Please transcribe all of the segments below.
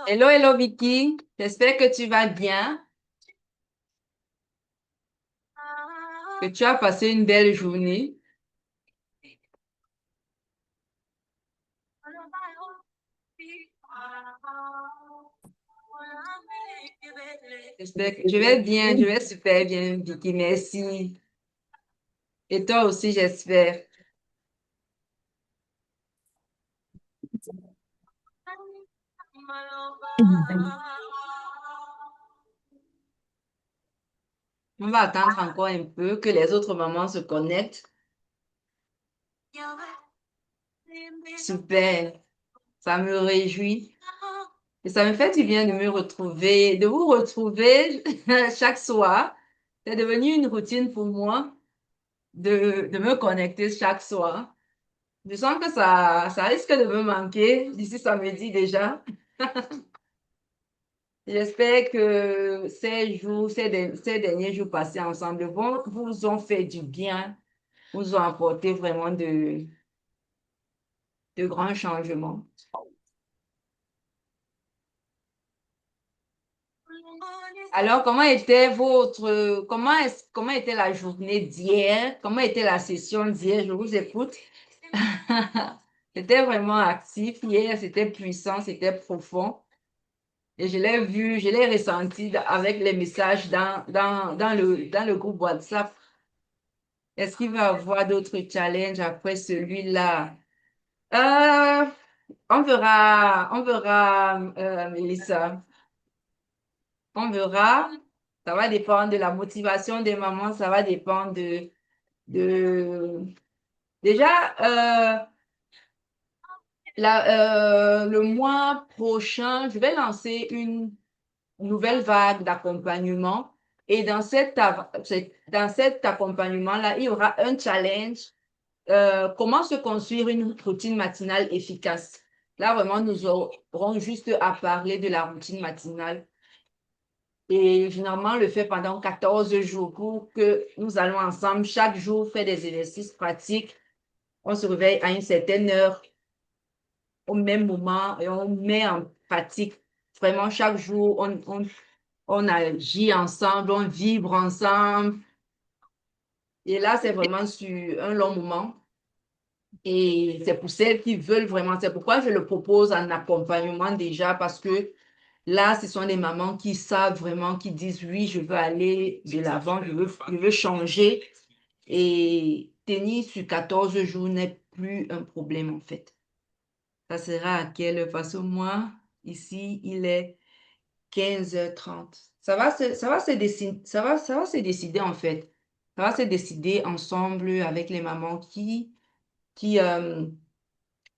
Hello, hello Vicky. J'espère que tu vas bien, que tu as passé une belle journée. J'espère que je vais bien, je vais super bien, Vicky. Merci. Et toi aussi, j'espère. On va attendre encore un peu que les autres mamans se connectent. Super. Ça me réjouit. Et ça me fait du bien de me retrouver, de vous retrouver chaque soir. C'est devenu une routine pour moi de me connecter chaque soir. Je sens que ça risque de me manquer d'ici samedi déjà. J'espère que ces derniers jours passés ensemble vous ont fait du bien, vous ont apporté vraiment de grands changements. Alors, comment était la journée d'hier? Comment était la session d'hier? Je vous écoute. C'était vraiment actif. Hier, c'était puissant, c'était profond. Et je l'ai ressenti avec les messages dans le groupe WhatsApp. Est-ce qu'il va y avoir d'autres challenges après celui-là? Euh, on verra, Mélissa. On verra. Ça va dépendre de la motivation des mamans, ça va dépendre de... Déjà, le mois prochain, je vais lancer une nouvelle vague d'accompagnement. Et dans cet accompagnement-là, il y aura un challenge. Comment se construire une routine matinale efficace? Là, vraiment, nous aurons juste à parler de la routine matinale. Et généralement, on le fait pendant 14 jours pour que nous allons ensemble chaque jour faire des exercices pratiques. On se réveille à une certaine heure, au même moment, et on met en pratique vraiment chaque jour. On agit ensemble, on vibre ensemble. Et là, c'est vraiment sur un long moment. Et c'est pour celles qui veulent vraiment, c'est pourquoi je le propose en accompagnement déjà, parce que là, ce sont des mamans qui savent vraiment, qui disent oui, je veux aller de l'avant, je veux changer. Et tenir sur 14 jours n'est plus un problème en fait. Ça sera à quelle heure? Parce que moi, ici, il est 15h30. Ça va se décider en fait. Ça va se décider ensemble avec les mamans qui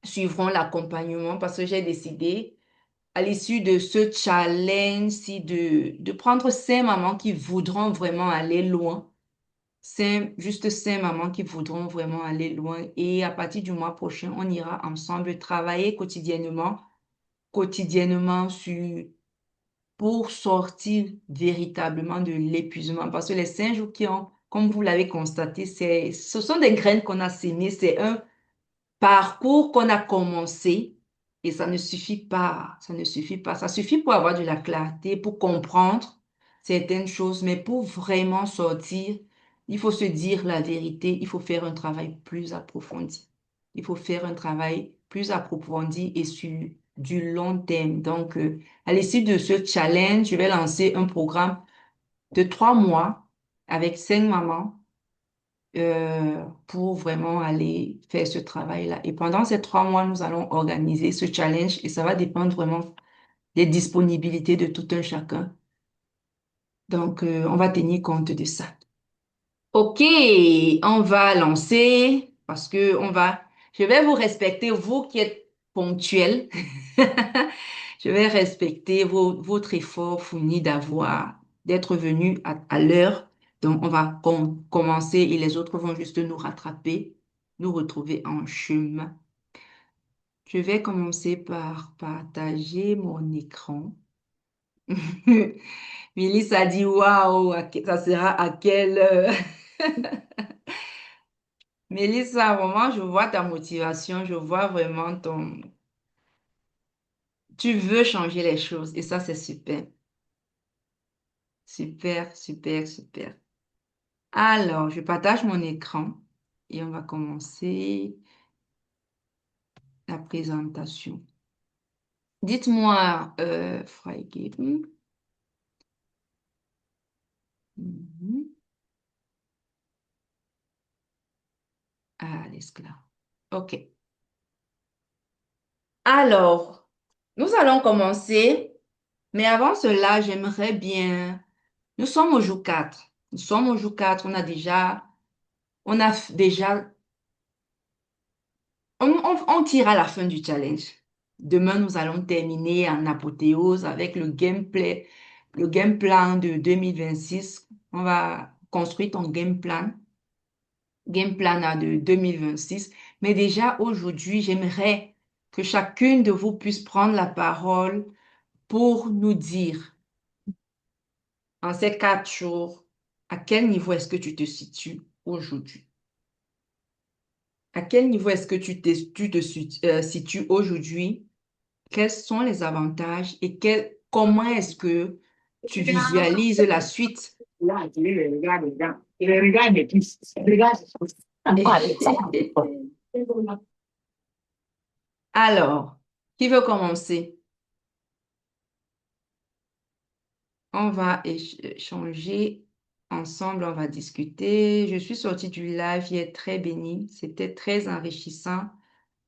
suivront l'accompagnement parce que j'ai décidé à l'issue de ce challenge-ci de prendre 5 mamans qui voudront vraiment aller loin. Juste 5 mamans qui voudront vraiment aller loin. Et à partir du mois prochain, on ira ensemble travailler quotidiennement pour sortir véritablement de l'épuisement. Parce que les 5 jours qui ont, comme vous l'avez constaté, ce sont des graines qu'on a sémées. C'est un parcours qu'on a commencé et ça ne suffit pas. Ça ne suffit pas. Ça suffit pour avoir de la clarté, pour comprendre certaines choses, mais pour vraiment sortir, il faut se dire la vérité. Il faut faire un travail plus approfondi. Il faut faire un travail plus approfondi et sur du long terme. Donc, à l'issue de ce challenge, je vais lancer un programme de 3 mois avec 5 mamans pour vraiment aller faire ce travail-là. Et pendant ces 3 mois, nous allons organiser ce challenge et ça va dépendre vraiment des disponibilités de tout un chacun. Donc, on va tenir compte de ça. OK, on va lancer parce que je vais vous respecter, vous qui êtes ponctuels. Je vais respecter votre effort fourni d'être venu à l'heure. Donc, on va commencer et les autres vont juste nous rattraper, nous retrouver en chemin. Je vais commencer par partager mon écran. Milice a dit, waouh, ça sera à quelle heure? Mélissa, vraiment, je vois ta motivation, je vois vraiment Tu veux changer les choses et ça, c'est super. Super, super, super. Alors, je partage mon écran et on va commencer la présentation. Dites-moi, Freigeben. Mhm. Alles klar. OK. Alors, nous allons commencer, mais avant cela, j'aimerais bien. Nous sommes au jour 4. Nous sommes au jour 4. On a déjà, on tire à la fin du challenge. Demain, nous allons terminer en apothéose avec le game plan de 2026. On va construire ton game plan de 2026. Mais déjà aujourd'hui, j'aimerais que chacune de vous puisse prendre la parole pour nous dire en ces 4 jours à quel niveau est-ce que tu te situes aujourd'hui. À quel niveau est-ce que tu te situes aujourd'hui? Quels sont les avantages et comment est-ce que tu visualises la suite? Là, tu les regardes dedans. Il les regarde et puis, regarde, encore avec ça. Alors, qui veut commencer? On va échanger ensemble, on va discuter. Je suis sortie du live hier très bénie. C'était très enrichissant,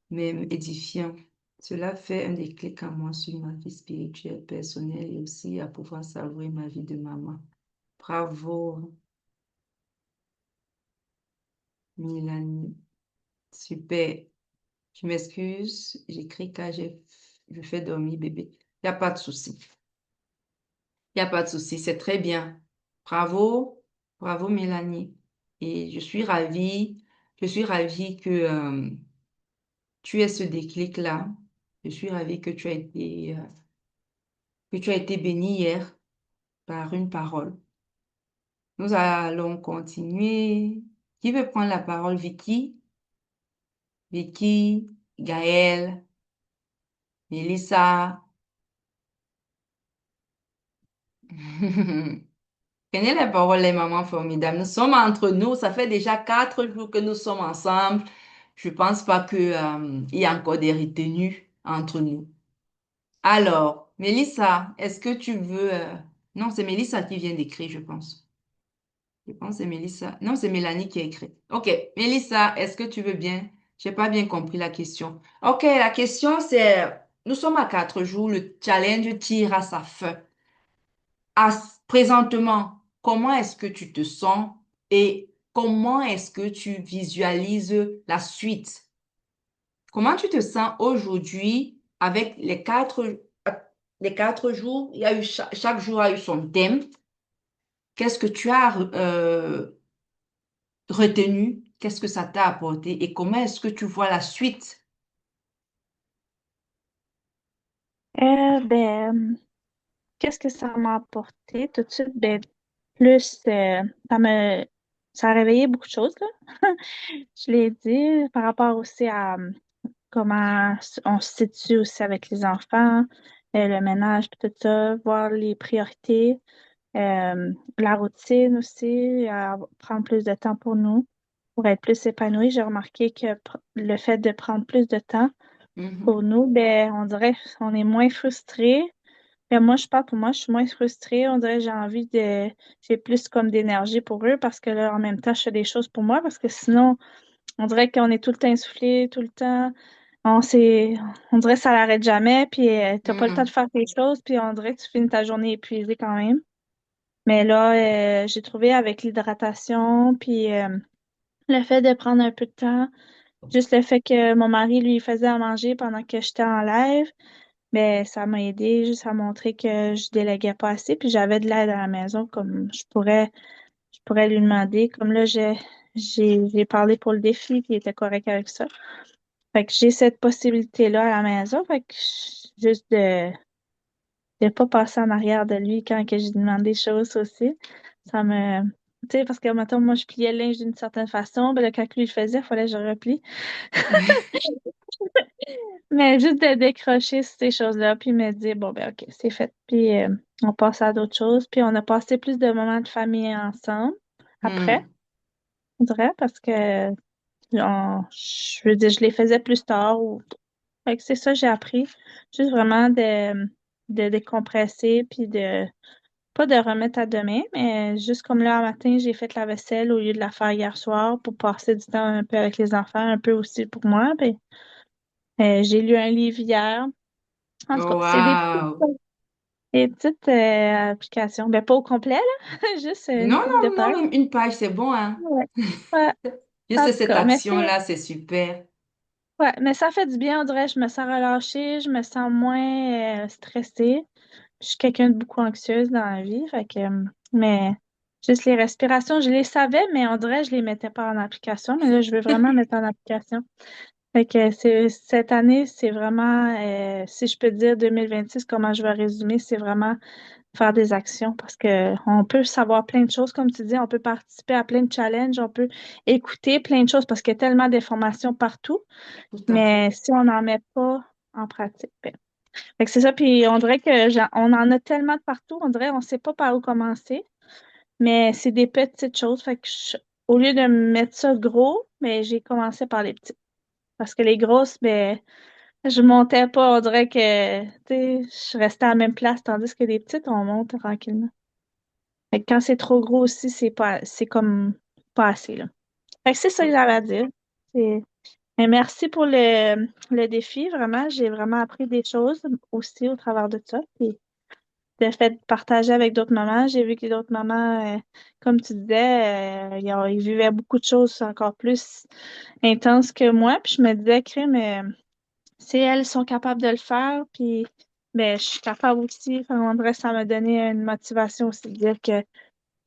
même édifiant. Cela fait un déclic en moi sur ma vie spirituelle, personnelle et aussi à pouvoir savourer ma vie de maman. Bravo, Mélanie. Super. Je m'excuse, j'écris car je fais dormir bébé. Il n'y a pas de souci. Il n'y a pas de souci, c'est très bien. Bravo, bravo Mélanie. Et je suis ravie que tu aies ce déclic-là. Je suis ravie que tu as été bénie hier par une parole. Nous allons continuer. Qui veut prendre la parole? Vicky, Vicky, Gaëlle, Mélissa. Prenez la parole, les mamans formidables. Nous sommes entre nous. Ça fait déjà 4 jours que nous sommes ensemble. Je pense pas que, il y a encore des retenues entre nous. Alors, Mélissa, est-ce que tu veux... Non, c'est Mélissa qui vient d'écrire, je pense. Je pense que c'est Mélissa. Non, c'est Mélanie qui a écrit. OK. Mélissa, est-ce que tu veux bien? J'ai pas bien compris la question. OK, la question c'est, nous sommes à 4 jours, le challenge tire à sa fin. Présentement, comment est-ce que tu te sens et comment est-ce que tu visualises la suite? Comment tu te sens aujourd'hui avec les quatre jours? Il y a eu chaque jour a eu son thème. Qu'est-ce que tu as retenu? Qu'est-ce que ça t'a apporté et comment est-ce que tu vois la suite? Qu'est-ce que ça m'a apporté tout de suite? Ben, plus, ça a réveillé beaucoup de choses, là. Je l'ai dit, par rapport aussi à comment on se situe aussi avec les enfants, le ménage, puis tout ça, voir les priorités, la routine aussi, prendre plus de temps pour nous, pour être plus épanoui. J'ai remarqué que le fait de prendre plus de temps Mhm, pour nous, ben, on dirait qu'on est moins frustré. Ben, moi, je parle pour moi, je suis moins frustrée. On dirait que j'ai plus comme d'énergie pour eux parce que là, en même temps, je fais des choses pour moi parce que sinon, on dirait qu'on est tout le temps essoufflé, tout le temps. On s'est, on dirait que ça n'arrête jamais, puis t'as pas le temps de mhm. faire tes choses, puis on dirait que tu finis ta journée épuisée quand même. Mais là, j'ai trouvé avec l'hydratation, puis le fait de prendre un peu de temps, juste le fait que mon mari lui faisait à manger pendant que j'étais en live, ben ça m'a aidé juste à montrer que je déléguais pas assez, puis j'avais de l'aide à la maison, comme je pourrais lui demander. Comme là, j'ai parlé pour le défi, puis il était correct avec ça. Fait que j'ai cette possibilité-là à la maison, fait que juste de pas passer en arrière de lui quand que je lui demande des choses aussi, ça me Tu sais, parce que maintenant, moi, je pliais le linge d'une certaine façon. Ben, le calcul, il faisait, il fallait que je replie. Mais juste de décrocher sur ces choses-là, puis me dire, bon, ben, OK, c'est fait. Puis on passe à d'autres choses. Puis on a passé plus de moments de famille ensemble après, Hmm. on dirait, parce que je veux dire, je les faisais plus tard. Fait que c'est ça, j'ai appris. Juste vraiment de décompresser, puis pas de remettre à demain, mais juste comme là, un matin, j'ai fait la vaisselle au lieu de la faire hier soir pour passer du temps un peu avec les enfants, un peu aussi pour moi. Ben, j'ai lu un livre hier. En tout cas, c'est Waouh! des petites applications. Ben, pas au complet, là. Juste une Non, couple de non, non, pages. même une page, c'est bon, hein? Ouais. Ouais. En Juste tout cette cas, action-là, c'est super. ouais, mais ça fait du bien, on dirait. Je me sens relâchée, je me sens moins stressée. Je suis quelqu'un de beaucoup anxieuse dans la vie, fait que, mais juste les respirations, je les savais, mais on dirait que je les mettais pas en application. Mais là, je veux vraiment mettre en application. Fait que cette année, c'est vraiment, si je peux dire 2026, comment je vais résumer, c'est vraiment faire des actions parce que on peut savoir plein de choses, comme tu dis, on peut participer à plein de challenges, on peut écouter plein de choses parce qu'il y a tellement d'informations partout, Tout à fait. mais si on n'en met pas en pratique, ben, fait que c'est ça, puis on dirait que on en a tellement de partout, on dirait on sait pas par où commencer, mais c'est des petites choses, fait que au lieu de mettre ça gros, mais j'ai commencé par les petites. Parce que les grosses, ben, je montais pas, on dirait que, tu sais, je restais à la même place, tandis que les petites, on monte tranquillement. Fait que quand c'est trop gros aussi, c'est comme pas assez, là. Fait que c'est ça que j'avais à dire. C'est- Mais merci pour le défi, vraiment. J'ai vraiment appris des choses aussi au travers de ça. Puis le fait de partager avec d'autres mamans, j'ai vu que d'autres mamans, comme tu disais, ils vivaient beaucoup de choses encore plus intenses que moi. Puis je me disais, crème, si elles sont capables de le faire, puis ben, je suis capable aussi. Enfin, on dirait que ça m'a donné une motivation aussi de dire que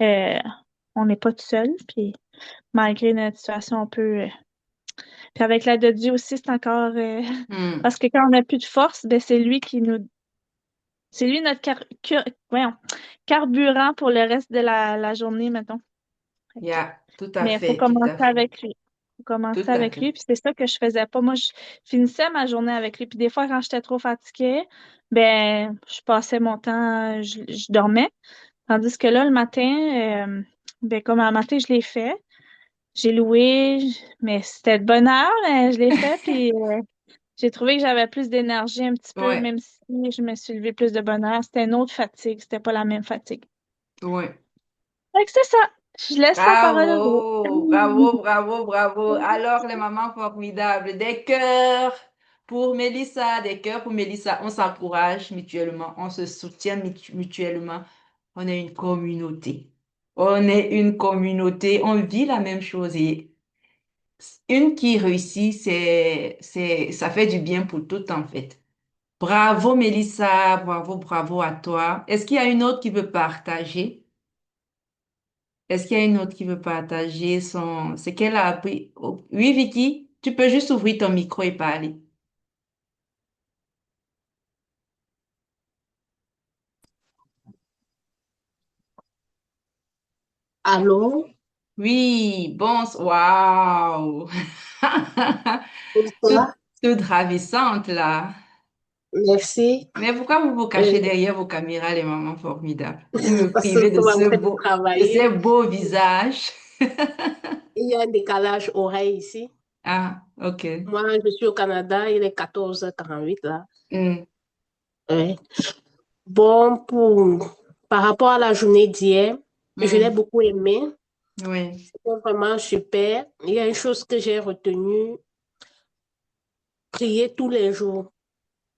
euh, on n'est pas tout seul, puis malgré notre situation, on peut. Puis avec l'aide de Dieu aussi, c'est encore Hmm. parce que quand on n'a plus de force, ben c'est lui notre voyons, carburant pour le reste de la journée, mettons. Fait que- Yeah, tout à Mais il faut fait, tout commencer à fait, avec lui. Faut commencer tout à avec fait. lui, puis c'est ça que je faisais pas. Moi, je finissais ma journée avec lui, puis des fois, quand j'étais trop fatiguée, ben, je passais mon temps, je dormais. Tandis que là, le matin, ben, comme un matin, je l'ai fait. J'ai loué, mais c'était de bonne heure, mais je l'ai fait, puis j'ai trouvé que j'avais plus d'énergie un petit peu, Ouais, même si je me suis levée plus de bonne heure. C'était une autre fatigue, c'était pas la même fatigue. ouais. Fait que c'est ça. Je laisse la parole aux autres. Bravo, bravo, bravo, bravo. Alors, les mamans formidables, des cœurs pour Mélissa, des cœurs pour Mélissa. On s'encourage mutuellement, on se soutient mutuellement. On est une communauté. On est une communauté, on vit la même chose et une qui réussit, ça fait du bien pour tout en fait. Bravo Mélissa, bravo, bravo à toi. Est-ce qu'il y a une autre qui veut partager? Est-ce qu'il y a une autre qui veut partager ce qu'elle a appris? Oh, oui, Vicky, tu peux juste ouvrir ton micro et parler. Allô? Oui, bon, waouh! Toute, Bonsoir. toute ravissante là. Merci. Mais pourquoi vous vous Euh, cachez derrière vos caméras, les mamans formidables? Vous me parce que nous privez sommes en train de de ces travailler. beaux visages. Il y a un décalage horaire ici. Ah, ok. Moi, je suis au Canada, il est 14h48 là. Hmm, Ouais. Bon, par rapport à la journée d'hier, je l'ai hmm, beaucoup aimé. oui. C'était vraiment super. Il y a une chose que j'ai retenue, prier tous les jours.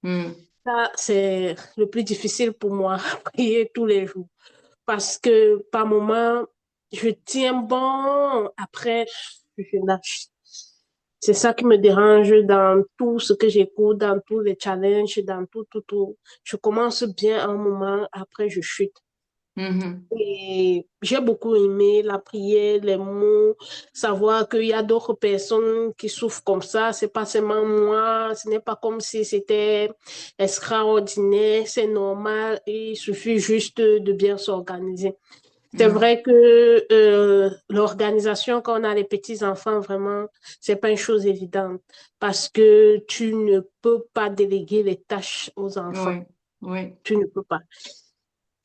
Hmm, Ça, c'est le plus difficile pour moi, prier tous les jours. Parce que par moment, je tiens bon, après, je lâche. C'est ça qui me dérange dans tout ce que j'écoute, dans tous les challenges, dans tout, tout, tout. Je commence bien un moment, après je chute. mhm, Et j'ai beaucoup aimé la prière, les mots, savoir qu'il y a d'autres personnes qui souffrent comme ça. C'est pas seulement moi. Ce n'est pas comme si c'était extraordinaire. C'est normal. Il suffit juste de bien s'organiser. C'est Mm. vrai que l'organisation quand on a les petits-enfants, vraiment, c'est pas une chose évidente parce que tu ne peux pas déléguer les tâches aux enfants. Oui, oui. Tu ne peux pas.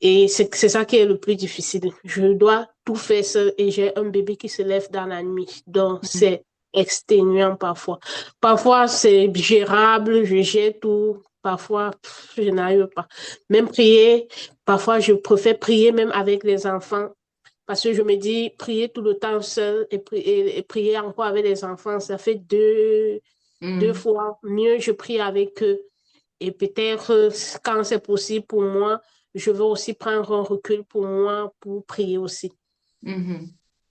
Et c'est ça qui est le plus difficile. Je dois tout faire seul et j'ai un bébé qui se lève dans la nuit. Donc, Mm. c'est exténuant parfois. Parfois, c'est gérable, je gère tout. Parfois, je n'arrive pas. Même prier, parfois, je préfère prier même avec les enfants parce que je me dis, prier tout le temps seul et prier encore avec les enfants, ça fait deux Mm. fois mieux. Je prie avec eux. Et peut-être, quand c'est possible pour moi, je veux aussi prendre un recul pour moi pour prier aussi. Mhm.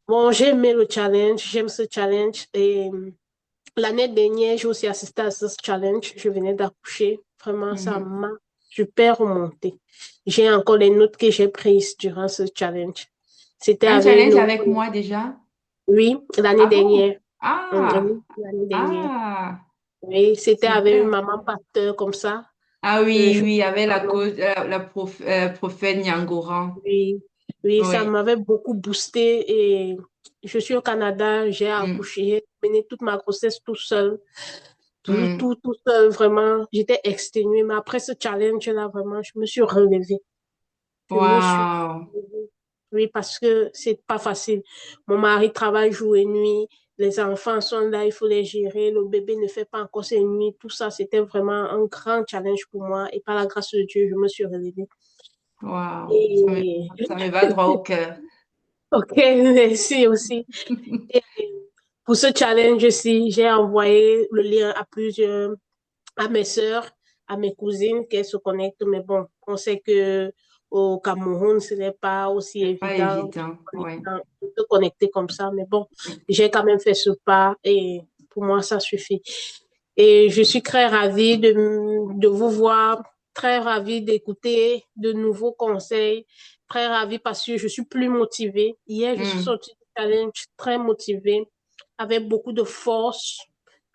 Bon, j'ai aimé le challenge, j'aime ce challenge. Et l'année dernière, j'ai aussi assisté à ce challenge. Je venais d'accoucher. Vraiment, ça Mhm. m'a super remonté. J'ai encore les notes que j'ai prises durant ce challenge. C'était Un avec challenge une... avec moi déjà? Oui, l'année Ah bon? dernière. Ah, Oui, l'année dernière. ah, Oui, c'était avec une super. maman pasteur comme ça. Ah Que oui, je... oui, avec la prophète Nyangoran. Oui, oui, ça Oui. m'avait beaucoup boosté et je suis au Canada, j'ai Mm. accouché, j'ai mené toute ma grossesse tout seul, Mm. tout seul, vraiment. J'étais exténuée, mais après ce challenge-là, vraiment, je me suis relevée. Je me suis Wow. relevée. Oui, parce que c'est pas facile. Mon mari travaille jour et nuit, les enfants sont là, il faut les gérer, le bébé ne fait pas encore ses nuits, tout ça, c'était vraiment un grand challenge pour moi et par la grâce de Dieu, je me suis relevée. Wow. Et Ça me va droit au cœur. ok, merci aussi. Et pour ce challenge-ci, j'ai envoyé le lien à plusieurs, à mes sœurs, à mes cousines, qu'elles se connectent. Mais bon, on sait que au Cameroun, ce n'est pas aussi C'est pas évident évident. Oui. de se connecter comme ça. Mais bon, j'ai quand même fait ce pas et pour moi, ça suffit. Et je suis très ravie de vous voir, très ravie d'écouter de nouveaux conseils, très ravie parce que je suis plus motivée. Hier, je suis Mm. sortie du challenge très motivée, avec beaucoup de force.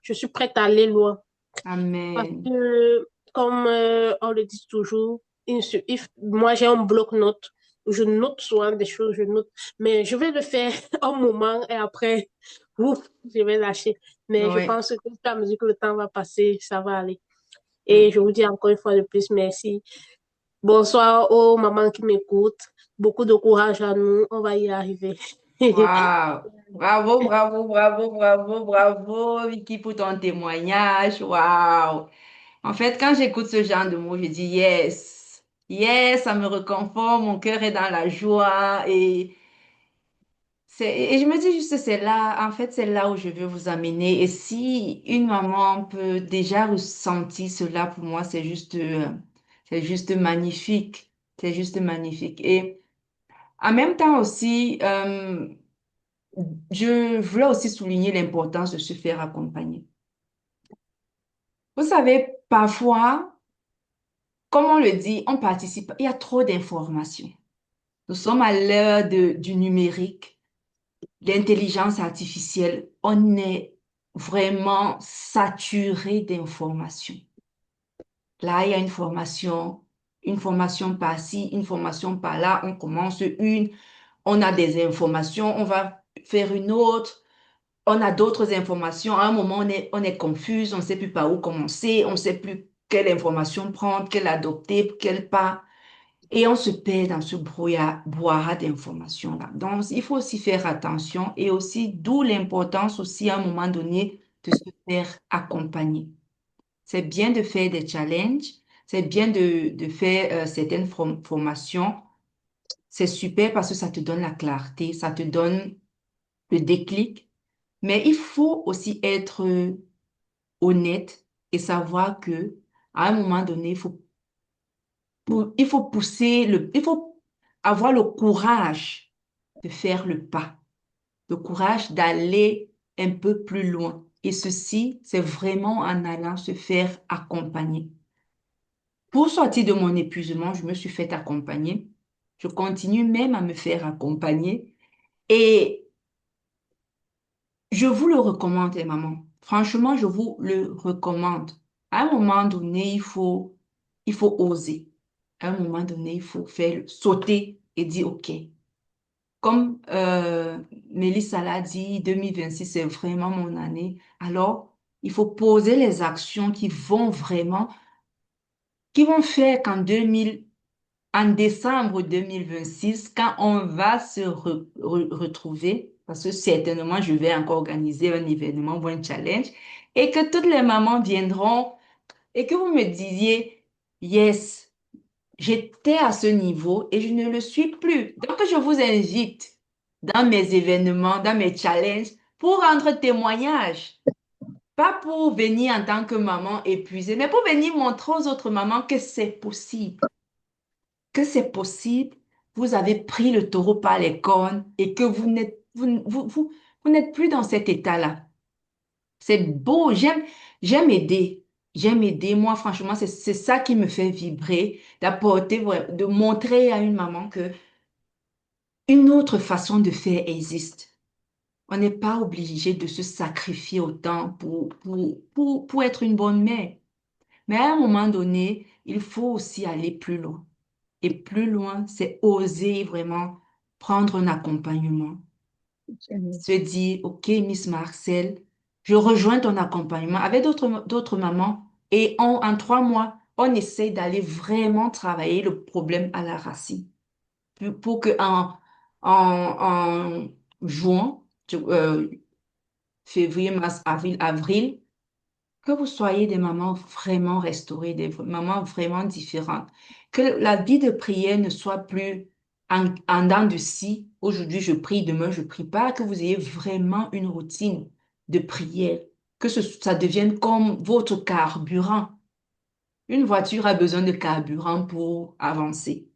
Je suis prête à aller loin. Parce Amen. que, comme on le dit toujours, moi j'ai un bloc-notes où je note souvent des choses, je note, mais je vais le faire un moment et après, ouf, je vais lâcher. Mais je Oui. pense que à mesure que le temps va passer, ça va aller. Et Mm. je vous dis encore une fois de plus, merci. Bonsoir aux mamans qui m'écoutent. Beaucoup de courage à nous, on va y arriver. Wow. Bravo, bravo, bravo, bravo, bravo, Vicky, pour ton témoignage. Wow. En fait, quand j'écoute ce genre de mots, je dis yes. Yes, ça me réconfort, mon cœur est dans la joie et je me dis juste, c'est là, en fait, c'est là où je veux vous amener. Et si une maman peut déjà ressentir cela, pour moi, c'est juste magnifique. C'est juste magnifique. Et en même temps aussi, je voulais aussi souligner l'importance de se faire accompagner. Vous savez, parfois, comme on le dit, on participe, il y a trop d'informations. Nous sommes à l'heure du numérique, l'intelligence artificielle. On est vraiment saturé d'informations. Là, il y a une formation par-ci, une formation par-là. On commence une, on a des informations, on va faire une autre. On a d'autres informations. À un moment, on est confuse, on ne sait plus par où commencer, on ne sait plus quelle information prendre, quelle adopter, quelle pas. Et on se perd dans ce brouhaha d'informations-là. Donc, il faut aussi faire attention et aussi, d'où l'importance aussi à un moment donné de se faire accompagner. C'est bien de faire des challenges, c'est bien de faire certaines formations. C'est super parce que ça te donne la clarté, ça te donne le déclic. Mais il faut aussi être honnête et savoir que à un moment donné, il faut il faut avoir le courage de faire le pas, le courage d'aller un peu plus loin. Et ceci, c'est vraiment en allant se faire accompagner. Pour sortir de mon épuisement, je me suis fait accompagner. Je continue même à me faire accompagner. Et je vous le recommande, les mamans. Franchement, je vous le recommande. À un moment donné, il faut oser. À un moment donné, il faut faire sauter et dire, OK, comme Mélissa l'a dit, 2026, c'est vraiment mon année. Alors, il faut poser les actions qui vont faire en décembre 2026, quand on va se retrouver, parce que certainement, je vais encore organiser un événement ou un challenge, et que toutes les mamans viendront et que vous me disiez, yes, j'étais à ce niveau et je ne le suis plus. Donc, je vous invite dans mes événements, dans mes challenges, pour rendre témoignage. Pas pour venir en tant que maman épuisée, mais pour venir montrer aux autres mamans que c'est possible. Que c'est possible. Vous avez pris le taureau par les cornes et que vous n'êtes plus dans cet état-là. C'est beau. J'aime aider. J'aime aider. Moi, franchement, c'est ça qui me fait vibrer, de montrer à une maman que une autre façon de faire existe. On n'est pas obligé de se sacrifier autant pour être une bonne mère. Mais à un moment donné, il faut aussi aller plus loin. Et plus loin, c'est oser vraiment prendre un accompagnement. Se dire, OK, Miss Marcel, je rejoins ton accompagnement avec d'autres mamans et en 3 mois, on essaye d'aller vraiment travailler le problème à la racine pour que en juin, février, mars, avril, que vous soyez des mamans vraiment restaurées, des mamans vraiment différentes. Que la vie de prière ne soit plus en dents de scie. Aujourd'hui, je prie, demain, je prie pas. Que vous ayez vraiment une routine de prière. Que ça devienne comme votre carburant. Une voiture a besoin de carburant pour avancer.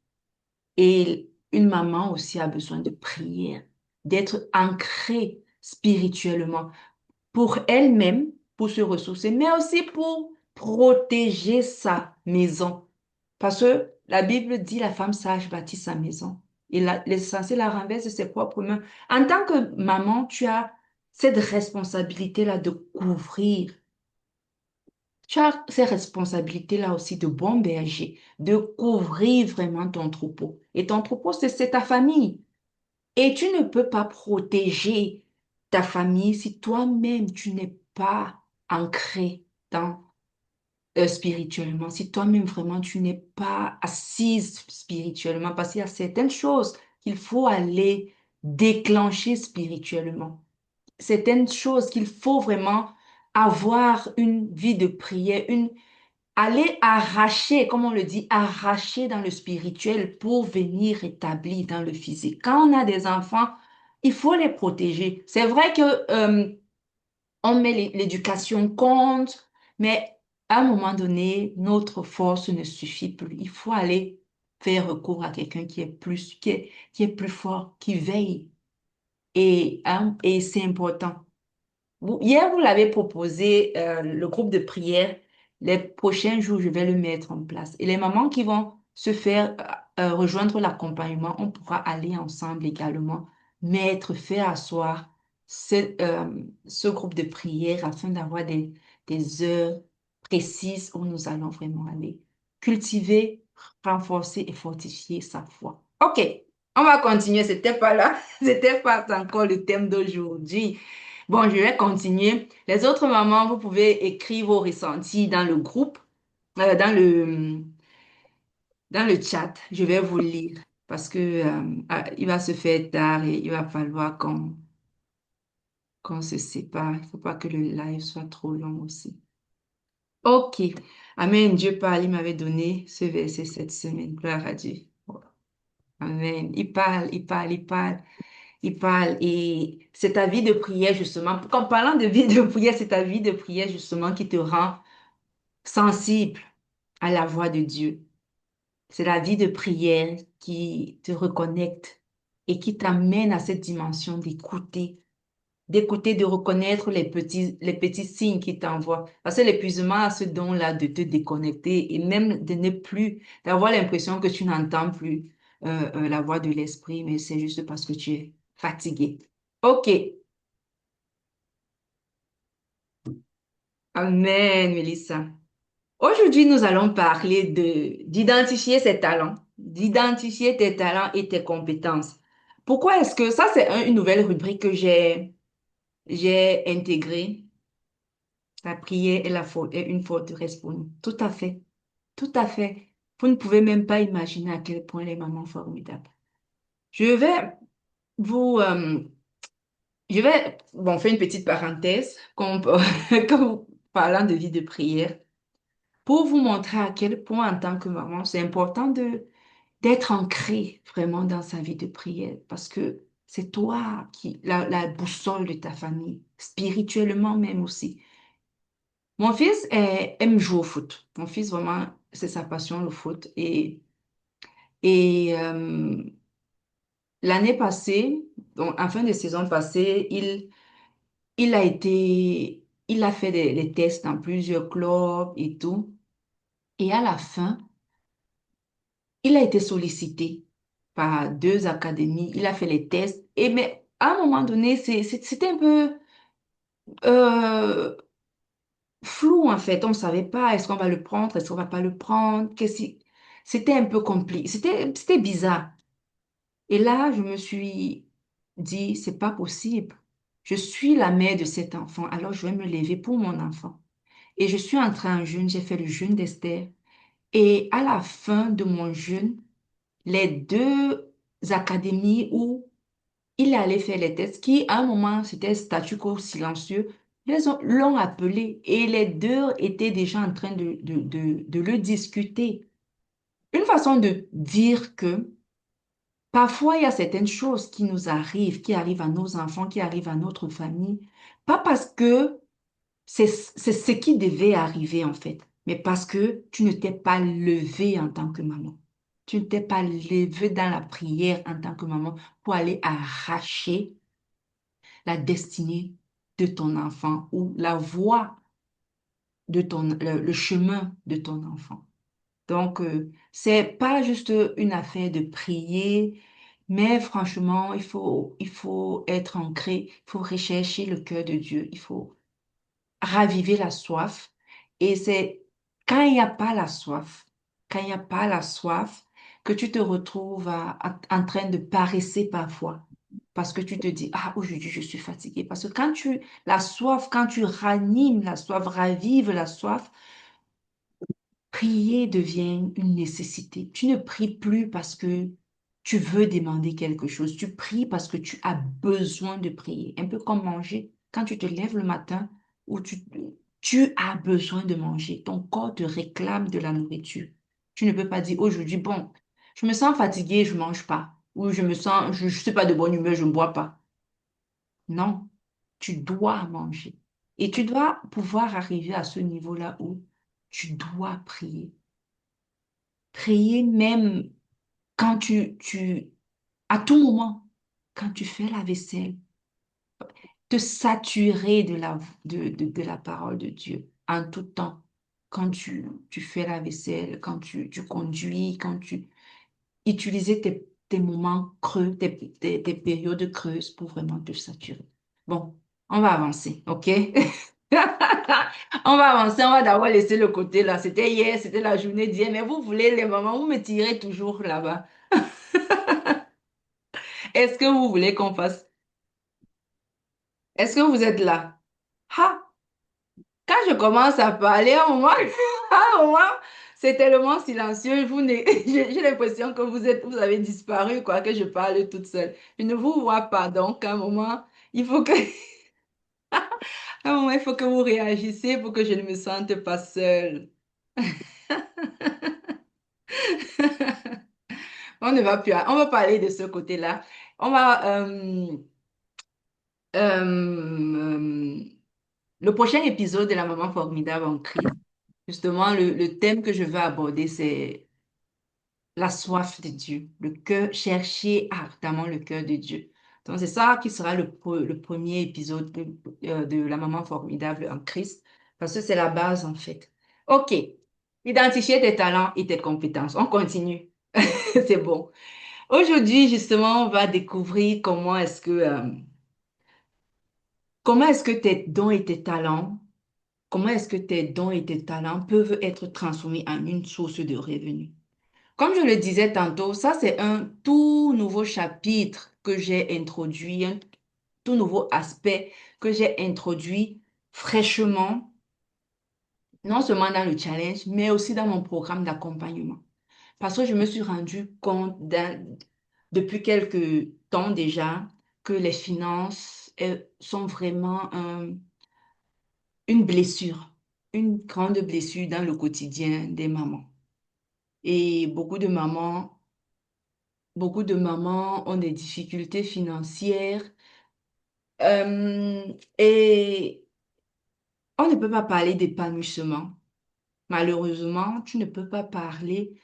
Et une maman aussi a besoin de prière, d'être ancrée spirituellement pour elle-même, pour se ressourcer, mais aussi pour protéger sa maison. Parce que la Bible dit la femme sage bâtit sa maison. Et l'essentiel la renverse de ses propres mains. En tant que maman, tu as cette responsabilité-là de couvrir. Tu as cette responsabilité-là aussi de bon berger, de couvrir vraiment ton troupeau. Et ton troupeau, c'est ta famille. Et tu ne peux pas protéger ta famille si toi-même tu n'es pas ancré dans spirituellement, si toi-même vraiment tu n'es pas assise spirituellement, parce qu'il y a certaines choses qu'il faut aller déclencher spirituellement, certaines choses qu'il faut vraiment avoir une vie de prière, aller arracher, comme on le dit, arracher dans le spirituel pour venir établir dans le physique. Quand on a des enfants, il faut les protéger. C'est vrai que on met l'éducation compte, mais à un moment donné, notre force ne suffit plus. Il faut aller faire recours à quelqu'un qui est plus fort, qui veille. Et c'est important. Hier, vous l'avez proposé, le groupe de prière. Les prochains jours, je vais le mettre en place. Et les mamans qui vont se faire rejoindre l'accompagnement, on pourra aller ensemble également, faire asseoir ce groupe de prière afin d'avoir des heures précises où nous allons vraiment aller cultiver, renforcer et fortifier sa foi. OK, on va continuer. C'était pas là, c'était pas encore le thème d'aujourd'hui. Bon, je vais continuer. Les autres mamans, vous pouvez écrire vos ressentis dans le groupe, euh, dans le, dans le chat. Je vais vous lire parce que, il va se faire tard et il va falloir qu'on se sépare. Il ne faut pas que le live soit trop long aussi. OK. Amen. Dieu parle. Il m'avait donné ce verset cette semaine. Gloire à Dieu. Amen. Il parle, il parle, il parle. Il parle et c'est ta vie de prière justement. En parlant de vie de prière, c'est ta vie de prière justement qui te rend sensible à la voix de Dieu. C'est la vie de prière qui te reconnecte et qui t'amène à cette dimension d'écouter, de reconnaître les petits signes qui t'envoient. Parce que l'épuisement a ce don-là de te déconnecter et même de ne plus, d'avoir l'impression que tu n'entends plus la voix de l'esprit, mais c'est juste parce que tu es fatigué. OK. Amen, Mélissa. Aujourd'hui, nous allons parler d'identifier ses talents, d'identifier tes talents et tes compétences. Pourquoi est-ce que ça, c'est une nouvelle rubrique que j'ai intégrée. La prière est est une forteresse pour nous. Tout à fait. Tout à fait. Vous ne pouvez même pas imaginer à quel point les mamans formidables. Je vais vous, bon, faire une petite parenthèse comme parlant de vie de prière pour vous montrer à quel point en tant que maman, c'est important d'être ancré vraiment dans sa vie de prière parce que c'est toi qui, la boussole de ta famille, spirituellement même aussi. Mon fils aime jouer au foot. Mon fils, vraiment, c'est sa passion, le foot. Et l'année passée, donc en fin de saison passée, il a fait des tests dans plusieurs clubs et tout. Et à la fin, il a été sollicité par deux académies. Il a fait les tests. Mais à un moment donné, c'était un peu euh, flou en fait. On ne savait pas, est-ce qu'on va le prendre, est-ce qu'on va pas le prendre. C'était un peu compliqué. C'était bizarre. Et là, je me suis dit, c'est pas possible. Je suis la mère de cet enfant, alors je vais me lever pour mon enfant. Et je suis entrée en jeûne, j'ai fait le jeûne d'Esther. Et à la fin de mon jeûne, les deux académies où il allait faire les tests, qui à un moment c'était statu quo silencieux, l'ont appelé et les deux étaient déjà en train de le discuter. Une façon de dire que parfois il y a certaines choses qui nous arrivent, qui arrivent à nos enfants, qui arrivent à notre famille, pas parce que c'est ce qui devait arriver en fait, mais parce que tu ne t'es pas levé en tant que maman. Tu ne t'es pas levé dans la prière en tant que maman pour aller arracher la destinée de ton enfant ou la voie de le chemin de ton enfant. Donc, c'est pas juste une affaire de prier, mais franchement, il faut être ancré, il faut rechercher le cœur de Dieu, il faut raviver la soif. Et c'est quand il n'y a pas la soif, quand il n'y a pas la soif, que tu te retrouves en train de paresser parfois. Parce que tu te dis, ah, aujourd'hui, je suis fatiguée. Parce que la soif, quand tu ranimes la soif, ravives la soif, prier devient une nécessité. Tu ne pries plus parce que tu veux demander quelque chose. Tu pries parce que tu as besoin de prier. Un peu comme manger. Quand tu te lèves le matin, ou tu as besoin de manger. Ton corps te réclame de la nourriture. Tu ne peux pas dire aujourd'hui, bon, je me sens fatiguée, je ne mange pas. Ou je ne suis pas de bonne humeur, je ne bois pas. Non, tu dois manger. Et tu dois pouvoir arriver à ce niveau-là où tu dois prier. Prier même quand à tout moment, quand tu fais la vaisselle, te saturer de la parole de Dieu en tout temps. Quand tu fais la vaisselle, quand tu conduis, quand tu utiliser tes moments creux, tes périodes creuses pour vraiment te saturer. Bon, on va avancer, OK? On va avancer, on va d'abord laisser le côté là. C'était hier, c'était la journée d'hier, mais vous voulez les mamans, vous me tirez toujours là-bas. Est-ce que vous voulez qu'on fasse? Est-ce que vous êtes là? Ha! Quand je commence à parler, à un moment, à un moment, c'est tellement silencieux. J'ai l'impression que vous avez disparu, quoi, que je parle toute seule. Je ne vous vois pas. Donc, à un moment, il faut que, à un moment, il faut que vous réagissiez pour que je ne me sente pas seule. On ne va plus, on va parler de ce côté-là. On va, euh, le prochain épisode de La Maman Formidable en Christ, justement, le thème que je vais aborder, c'est la soif de Dieu, le cœur, chercher ardemment le cœur de Dieu. Donc, c'est ça qui sera le premier épisode de La Maman Formidable en Christ, parce que c'est la base, en fait. OK. Identifier tes talents et tes compétences. On continue. C'est bon. Aujourd'hui, justement, on va découvrir comment est-ce que tes dons et tes talents, comment est-ce que tes dons et tes talents peuvent être transformés en une source de revenus. Comme je le disais tantôt, ça c'est un tout nouveau chapitre que j'ai introduit, un tout nouveau aspect que j'ai introduit fraîchement, non seulement dans le challenge, mais aussi dans mon programme d'accompagnement. Parce que je me suis rendu compte depuis quelques temps déjà que les finances sont vraiment une blessure, une grande blessure dans le quotidien des mamans. Et beaucoup de mamans ont des difficultés financières et on ne peut pas parler d'épanouissement. Malheureusement, tu ne peux pas parler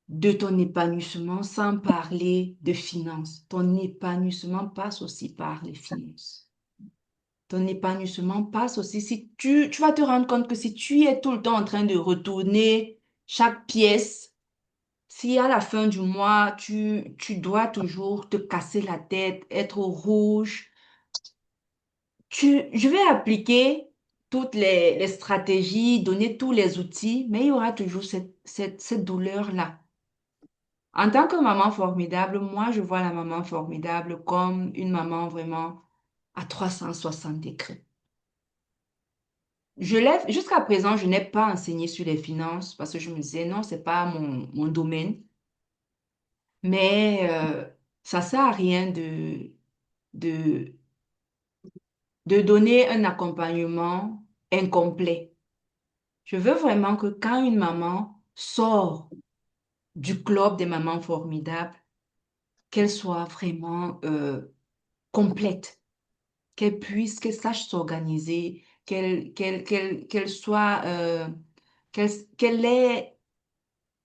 de ton épanouissement sans parler de finances. Ton épanouissement passe aussi par les finances. Ton épanouissement passe aussi si tu vas te rendre compte que si tu es tout le temps en train de retourner chaque pièce, si à la fin du mois, tu dois toujours te casser la tête, être au rouge, je vais appliquer toutes les stratégies, donner tous les outils, mais il y aura toujours cette douleur-là. En tant que maman formidable, moi, je vois la maman formidable comme une maman vraiment à 360 degrés. Jusqu'à présent, je n'ai pas enseigné sur les finances parce que je me disais, non, c'est pas mon domaine. Mais ça sert à rien de, de donner un accompagnement incomplet. Je veux vraiment que quand une maman sort du club des mamans formidables, qu'elle soit vraiment complète, qu'elle sache s'organiser, qu'elle soit, qu'elle, qu'elle ait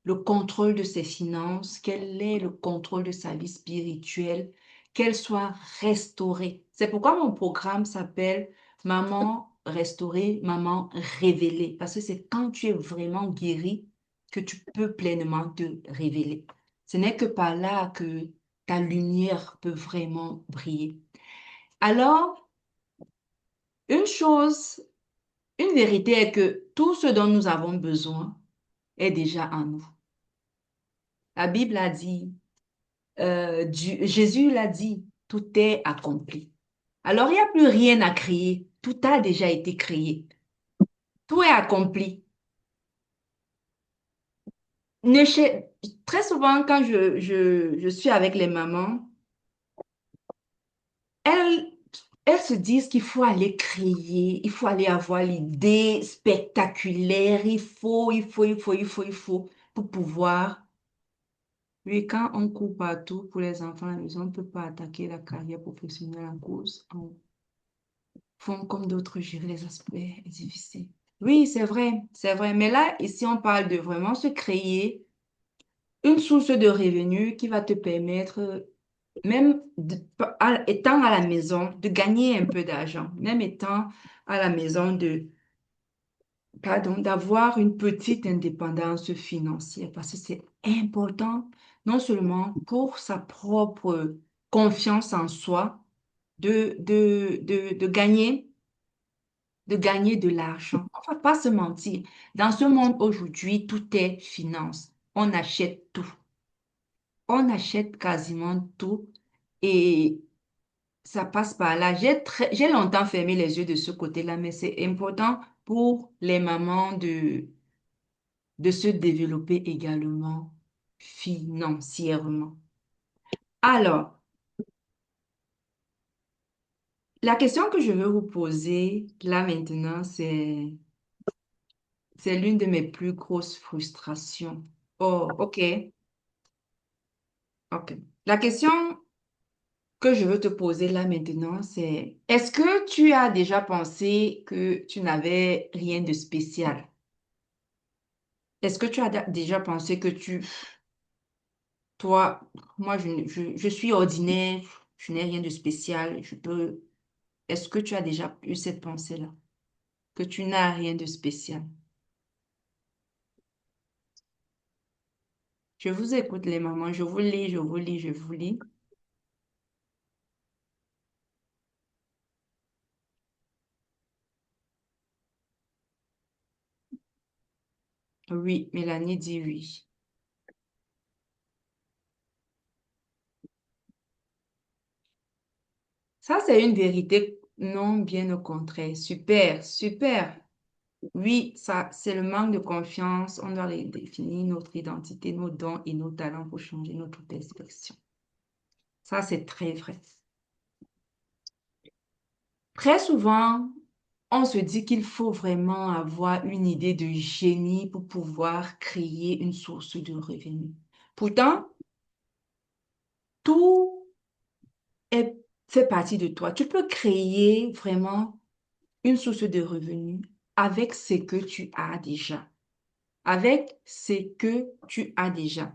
le contrôle de ses finances, qu'elle ait le contrôle de sa vie spirituelle, qu'elle soit restaurée. C'est pourquoi mon programme s'appelle Maman restaurée, Maman révélée. Parce que c'est quand tu es vraiment guéri que tu peux pleinement te révéler. Ce n'est que par là que ta lumière peut vraiment briller. Alors, une chose, une vérité est que tout ce dont nous avons besoin est déjà en nous. La Bible a dit, Jésus l'a dit, tout est accompli. Alors, il n'y a plus rien à créer. Tout a déjà été créé. Tout est accompli. Ne cher- Très souvent, quand je suis avec les mamans, elles, elles se disent qu'il faut aller créer, il faut aller avoir l'idée spectaculaire, il faut, pour pouvoir. Oui, quand on court partout pour les enfants à la maison, on ne peut pas attaquer la carrière professionnelle en cause. Font comme d'autres gérer les aspects difficiles. Oui, c'est vrai, c'est vrai. Mais là, ici, on parle de vraiment se créer une source de revenus qui va te permettre, même étant à la maison, de gagner un peu d'argent, même étant à la maison, pardon, d'avoir une petite indépendance financière, parce que c'est important, non seulement pour sa propre confiance en soi, de gagner de l'argent. On va pas se mentir. Dans ce monde aujourd'hui, tout est finance. On achète tout. On achète quasiment tout et ça passe par là. J'ai longtemps fermé les yeux de ce côté-là, mais c'est important pour les mamans de se développer également financièrement. Alors, la question que je veux vous poser là maintenant, c'est l'une de mes plus grosses frustrations. Oh, ok, ok. La question que je veux te poser là maintenant, c'est est-ce que tu as déjà pensé que tu n'avais rien de spécial? Est-ce que tu as déjà pensé que toi, moi, je suis ordinaire, je n'ai rien de spécial, est-ce que tu as déjà eu cette pensée-là, que tu n'as rien de spécial? Je vous écoute, les mamans, je vous lis, je vous lis, je vous lis. Oui, Mélanie dit oui. Ça, c'est une vérité. Non, bien au contraire. Super, super. Oui, ça, c'est le manque de confiance. On doit définir notre identité, nos dons et nos talents pour changer notre perspective. Ça, c'est très vrai. Très souvent, on se dit qu'il faut vraiment avoir une idée de génie pour pouvoir créer une source de revenus. Pourtant, tout est, fait partie de toi. Tu peux créer vraiment une source de revenus avec ce que tu as déjà. Avec ce que tu as déjà.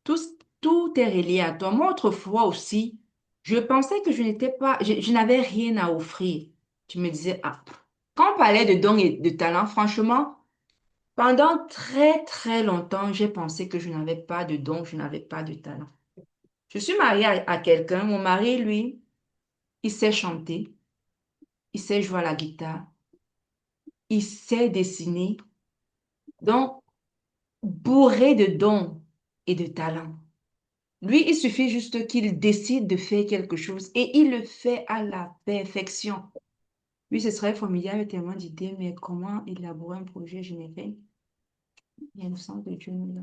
Tout, tout est relié à toi. Moi, autrefois aussi, je pensais que je n'étais pas, je n'avais rien à offrir. Je me disais, ah, quand on parlait de dons et de talents, franchement, pendant très, très longtemps, j'ai pensé que je n'avais pas de dons, je n'avais pas de talent. Je suis mariée à quelqu'un. Mon mari, lui, il sait chanter, il sait jouer à la guitare, il sait dessiner. Donc, bourré de dons et de talents. Lui, il suffit juste qu'il décide de faire quelque chose et il le fait à la perfection. Lui, ce serait familier avec tellement d'idées, mais comment élaborer un projet générique? Il y a le sens de Dieu nous l'a.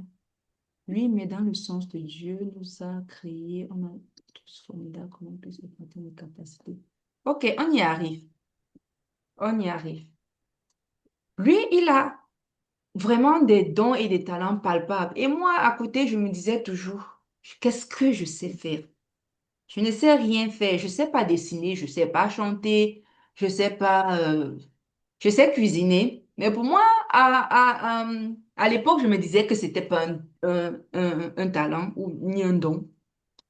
Lui, mais dans le sens de Dieu, nous a créés, on a tous formidables, comment on peut se porter nos capacités. Ok, on y arrive. On y arrive. Lui, il a vraiment des dons et des talents palpables. Et moi, à côté, je me disais toujours, qu'est-ce que je sais faire? Je ne sais rien faire. Je ne sais pas dessiner, je ne sais pas chanter, je sais pas, je sais cuisiner. Mais pour moi, à l'époque, je me disais que c'était pas un talent ou ni un don.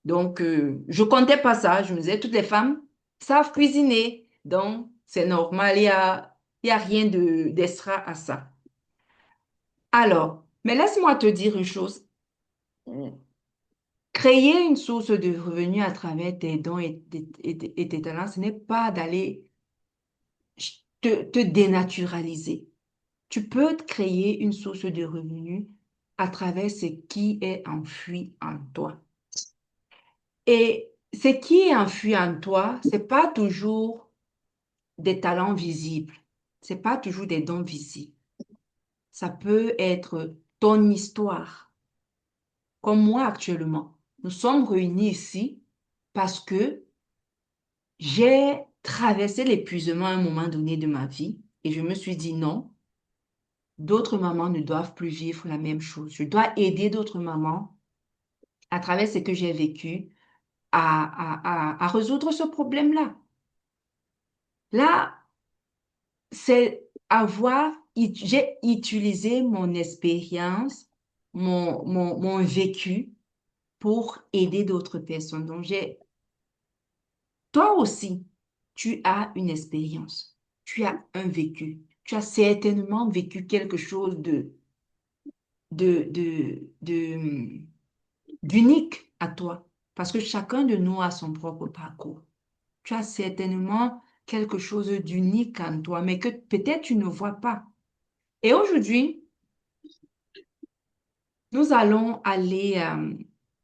Donc, je comptais pas ça. Je me disais, toutes les femmes savent cuisiner. Donc, c'est normal. Il y a rien d'extra à ça. Alors, mais laisse-moi te dire une chose. Créer une source de revenus à travers tes dons et tes talents, ce n'est pas d'aller te dénaturaliser. Tu peux te créer une source de revenus à travers ce qui est enfoui en toi. Et ce qui est enfoui en toi, c'est pas toujours des talents visibles. C'est pas toujours des dons visibles. Ça peut être ton histoire, comme moi actuellement. Nous sommes réunis ici parce que j'ai traversé l'épuisement à un moment donné de ma vie et je me suis dit non, d'autres mamans ne doivent plus vivre la même chose. Je dois aider d'autres mamans à travers ce que j'ai vécu à résoudre ce problème-là. Là, c'est j'ai utilisé mon expérience, mon vécu pour aider d'autres personnes. Donc, toi aussi, tu as une expérience, tu as un vécu, tu as certainement vécu quelque chose de, de, de, d'unique à toi, parce que chacun de nous a son propre parcours. Tu as certainement quelque chose d'unique en toi, mais que peut-être tu ne vois pas. Et aujourd'hui, nous allons aller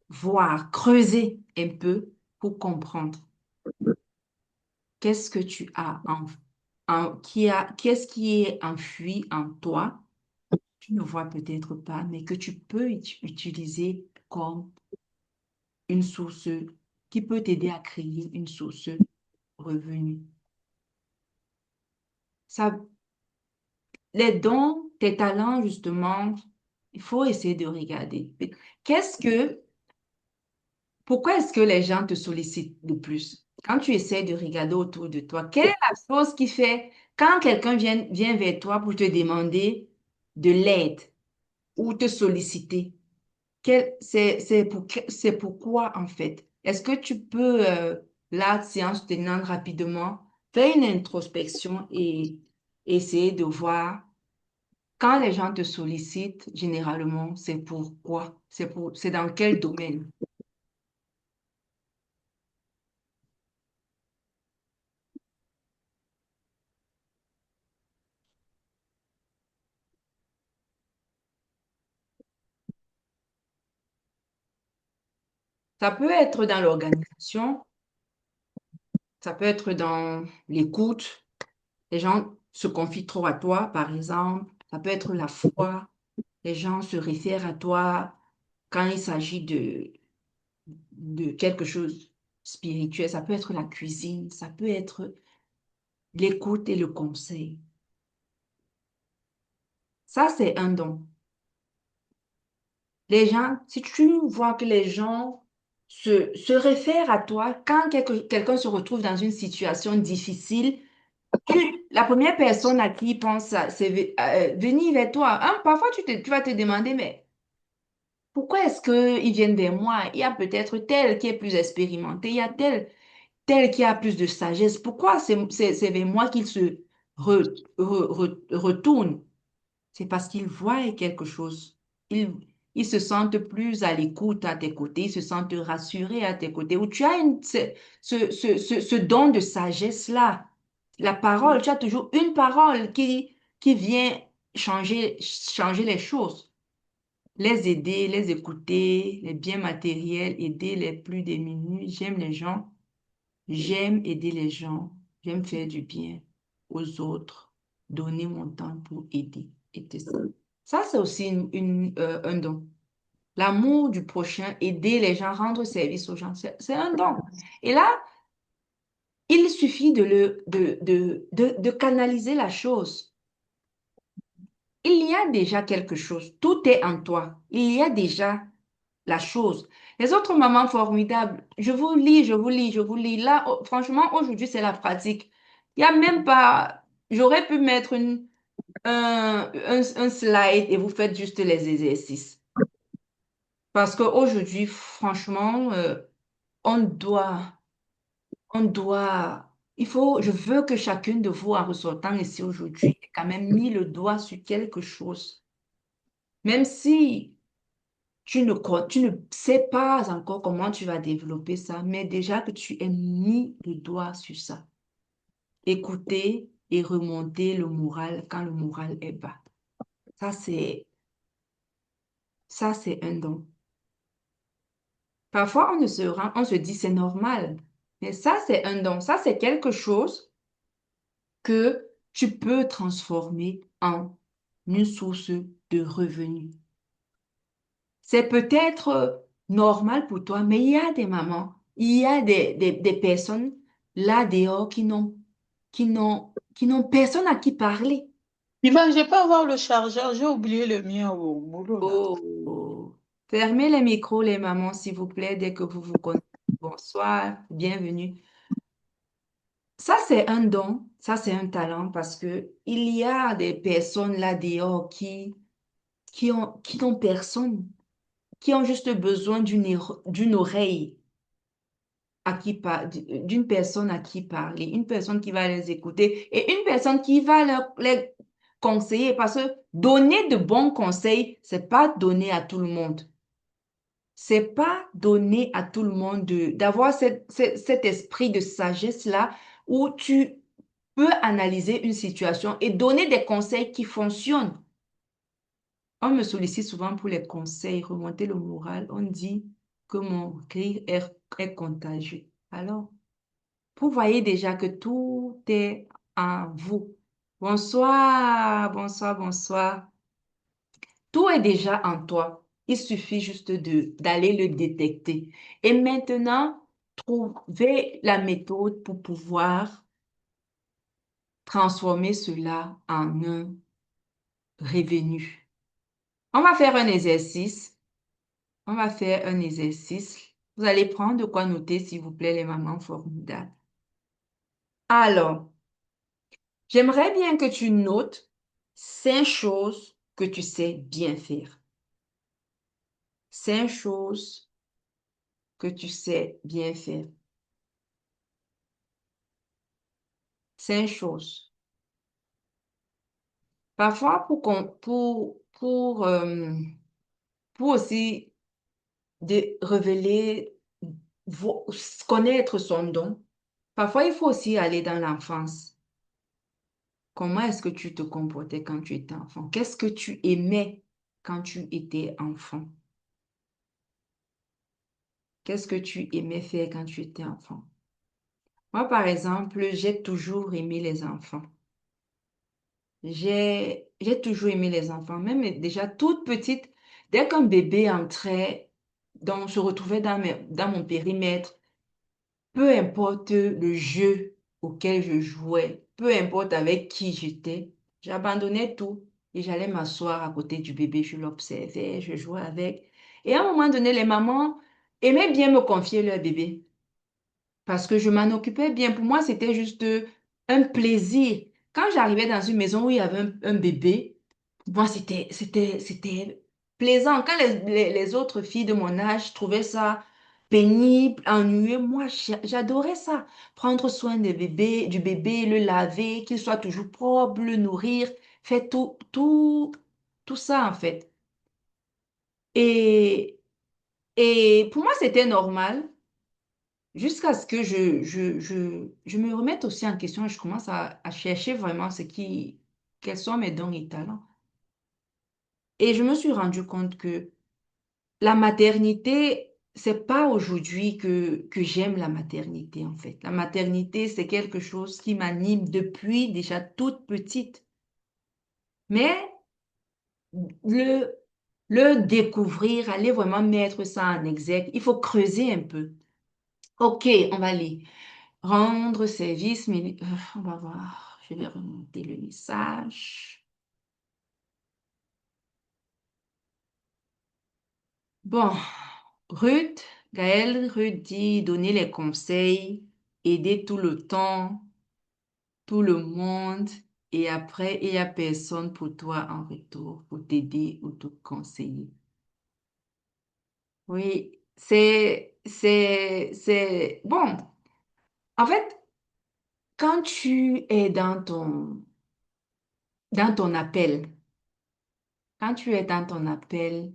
voir, creuser un peu pour comprendre qu'est-ce que tu as qu'est-ce qui est enfui en toi, tu ne vois peut-être pas, mais que tu peux utiliser comme une source qui peut t'aider à créer une source revenu. Ça, les dons, tes talents, justement, il faut essayer de regarder. Qu'est-ce que, pourquoi est-ce que les gens te sollicitent le plus? Quand tu essaies de regarder autour de toi, quelle est la chose qui fait quand quelqu'un vient vers toi pour te demander de l'aide ou te solliciter? C'est pourquoi, en fait? Est-ce que tu peux, là, séance tenante rapidement, faire une introspection et essayer de voir quand les gens te sollicitent, généralement, c'est pourquoi? C'est dans quel domaine? Ça peut être dans l'organisation, Ça peut être dans l'écoute. Les gens se confient trop à toi, par exemple. Ça peut être la foi. Les gens se réfèrent à toi quand il s'agit de quelque chose spirituel. Ça peut être la cuisine. Ça peut être l'écoute et le conseil. Ça, c'est un don. Les gens, si tu vois que les gens se réfèrent à toi quand quelqu'un se retrouve dans une situation difficile, la première personne à qui il pense, c'est venir vers toi. Hein, parfois, tu vas te demander, mais pourquoi est-ce qu'ils viennent vers moi? Il y a peut-être tel qui est plus expérimenté, il y a tel qui a plus de sagesse. Pourquoi c'est vers moi qu'ils se retournent? C'est parce qu'ils voient quelque chose. Ils, ils se sentent plus à l'écoute à tes côtés, ils se sentent rassurés à tes côtés. Ou tu as ce don de sagesse-là. La parole, tu as toujours une parole qui vient changer les choses. Les aider, les écouter, les biens matériels, aider les plus démunis. J'aime les gens, j'aime aider les gens, j'aime faire du bien aux autres, donner mon temps pour aider. Et ça. Ça, c'est aussi un don. L'amour du prochain, aider les gens, rendre service aux gens, c'est un don. Et là, il suffit de canaliser la chose. Il y a déjà quelque chose. Tout est en toi. Il y a déjà la chose. Les autres mamans formidables, je vous lis, je vous lis, je vous lis. Là, franchement, aujourd'hui, c'est la pratique. Il n'y a même pas... J'aurais pu mettre un slide et vous faites juste les exercices. Parce qu'aujourd'hui, franchement, on doit, je veux que chacune de vous, en ressortant ici aujourd'hui, ait quand même mis le doigt sur quelque chose. Même si tu ne sais pas encore comment tu vas développer ça, mais déjà que tu aies mis le doigt sur ça. Écouter et remonter le moral quand le moral est bas. Ça, c'est, ça, c'est un don. Parfois, on se dit c'est normal, mais ça, c'est un don. Ça, c'est quelque chose que tu peux transformer en une source de revenus. C'est peut-être normal pour toi, mais il y a des mamans, il y a des personnes là dehors qui n'ont personne à qui parler. Ivan, je peux avoir le chargeur, j'ai oublié le mien au boulot là. Oh, fermez les micros, les mamans, s'il vous plaît, dès que vous vous connaissez. Bonsoir, bienvenue. Ça, c'est un don, ça, c'est un talent parce que il y a des personnes là dehors qui n'ont personne, qui ont juste besoin d'une oreille d'une personne à qui parler, une personne qui va les écouter et une personne qui va les conseiller parce que donner de bons conseils, c'est pas donner à tout le monde. C'est pas donner à tout le monde d'avoir cet esprit de sagesse-là où tu peux analyser une situation et donner des conseils qui fonctionnent. On me sollicite souvent pour les conseils, remonter le moral. On dit que mon rire est contagieux. Alors, vous voyez déjà que tout est en vous. Bonsoir, bonsoir, bonsoir. Tout est déjà en toi. Il suffit juste d'aller le détecter. Et maintenant, trouver la méthode pour pouvoir transformer cela en un revenu. On va faire un exercice. On va faire un exercice. Vous allez prendre de quoi noter, s'il vous plaît, les mamans formidables. Alors, j'aimerais bien que tu notes 5 choses que tu sais bien faire. 5 choses que tu sais bien faire. 5 choses. Parfois, pour aussi révéler, connaître son don, parfois il faut aussi aller dans l'enfance. Comment est-ce que tu te comportais quand tu étais enfant? Qu'est-ce que tu aimais quand tu étais enfant? Qu'est-ce que tu aimais faire quand tu étais enfant? Moi, par exemple, j'ai toujours aimé les enfants. J'ai toujours aimé les enfants, même déjà toute petite, dès qu'un bébé entrait, donc se retrouvait dans mon périmètre, peu importe le jeu auquel je jouais, peu importe avec qui j'étais, j'abandonnais tout et j'allais m'asseoir à côté du bébé, je l'observais, je jouais avec. Et à un moment donné, les mamans aimaient bien me confier leur bébé parce que je m'en occupais bien. Pour moi, c'était juste un plaisir. Quand j'arrivais dans une maison où il y avait un bébé, pour moi, c'était plaisant. Quand les autres filles de mon âge trouvaient ça pénible, ennuyeux, moi, j'adorais ça. Prendre soin du bébé, le laver, qu'il soit toujours propre, le nourrir, faire tout ça, en fait. Et, et pour moi, c'était normal. Jusqu'à ce que je me remette aussi en question et je commence à chercher vraiment quels sont mes dons et talents. Et je me suis rendu compte que la maternité, c'est pas aujourd'hui que j'aime la maternité, en fait. La maternité, c'est quelque chose qui m'anime depuis déjà toute petite. Mais le, le découvrir, aller vraiment mettre ça en exergue, il faut creuser un peu. Ok, on va aller. Rendre service, mais on va voir. Je vais remonter le message. Bon, Ruth, Ruth dit donner les conseils, aider tout le temps, tout le monde, et après, il n'y a personne pour toi en retour, pour t'aider ou te conseiller. Oui, bon. En fait, quand tu es dans ton appel, quand tu es dans ton appel,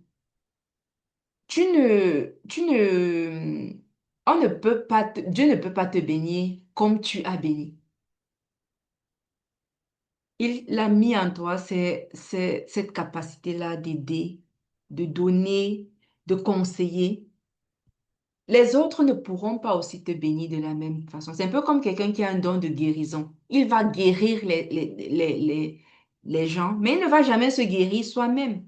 on ne peut pas Dieu ne peut pas te bénir comme tu as béni. Il l'a mis en toi, c'est cette capacité-là d'aider, de donner, de conseiller. Les autres ne pourront pas aussi te bénir de la même façon. C'est un peu comme quelqu'un qui a un don de guérison. Il va guérir les gens, mais il ne va jamais se guérir soi-même.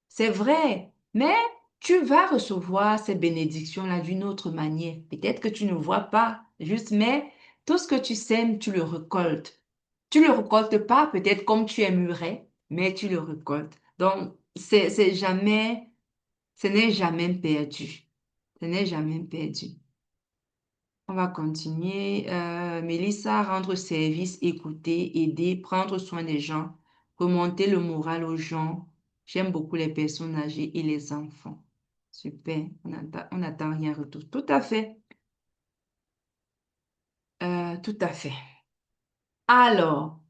C'est vrai, mais tu vas recevoir ces bénédictions-là d'une autre manière. Peut-être que tu ne vois pas, juste, mais tout ce que tu sèmes, tu le récoltes. Tu le récoltes pas peut-être comme tu aimerais, mais tu le récoltes. Donc, ce n'est jamais perdu. Ce n'est jamais perdu. On va continuer. Mélissa, rendre service, écouter, aider, prendre soin des gens, remonter le moral aux gens. J'aime beaucoup les personnes âgées et les enfants. Super. On n'attend rien en retour. Tout à fait. Tout à fait. Alors,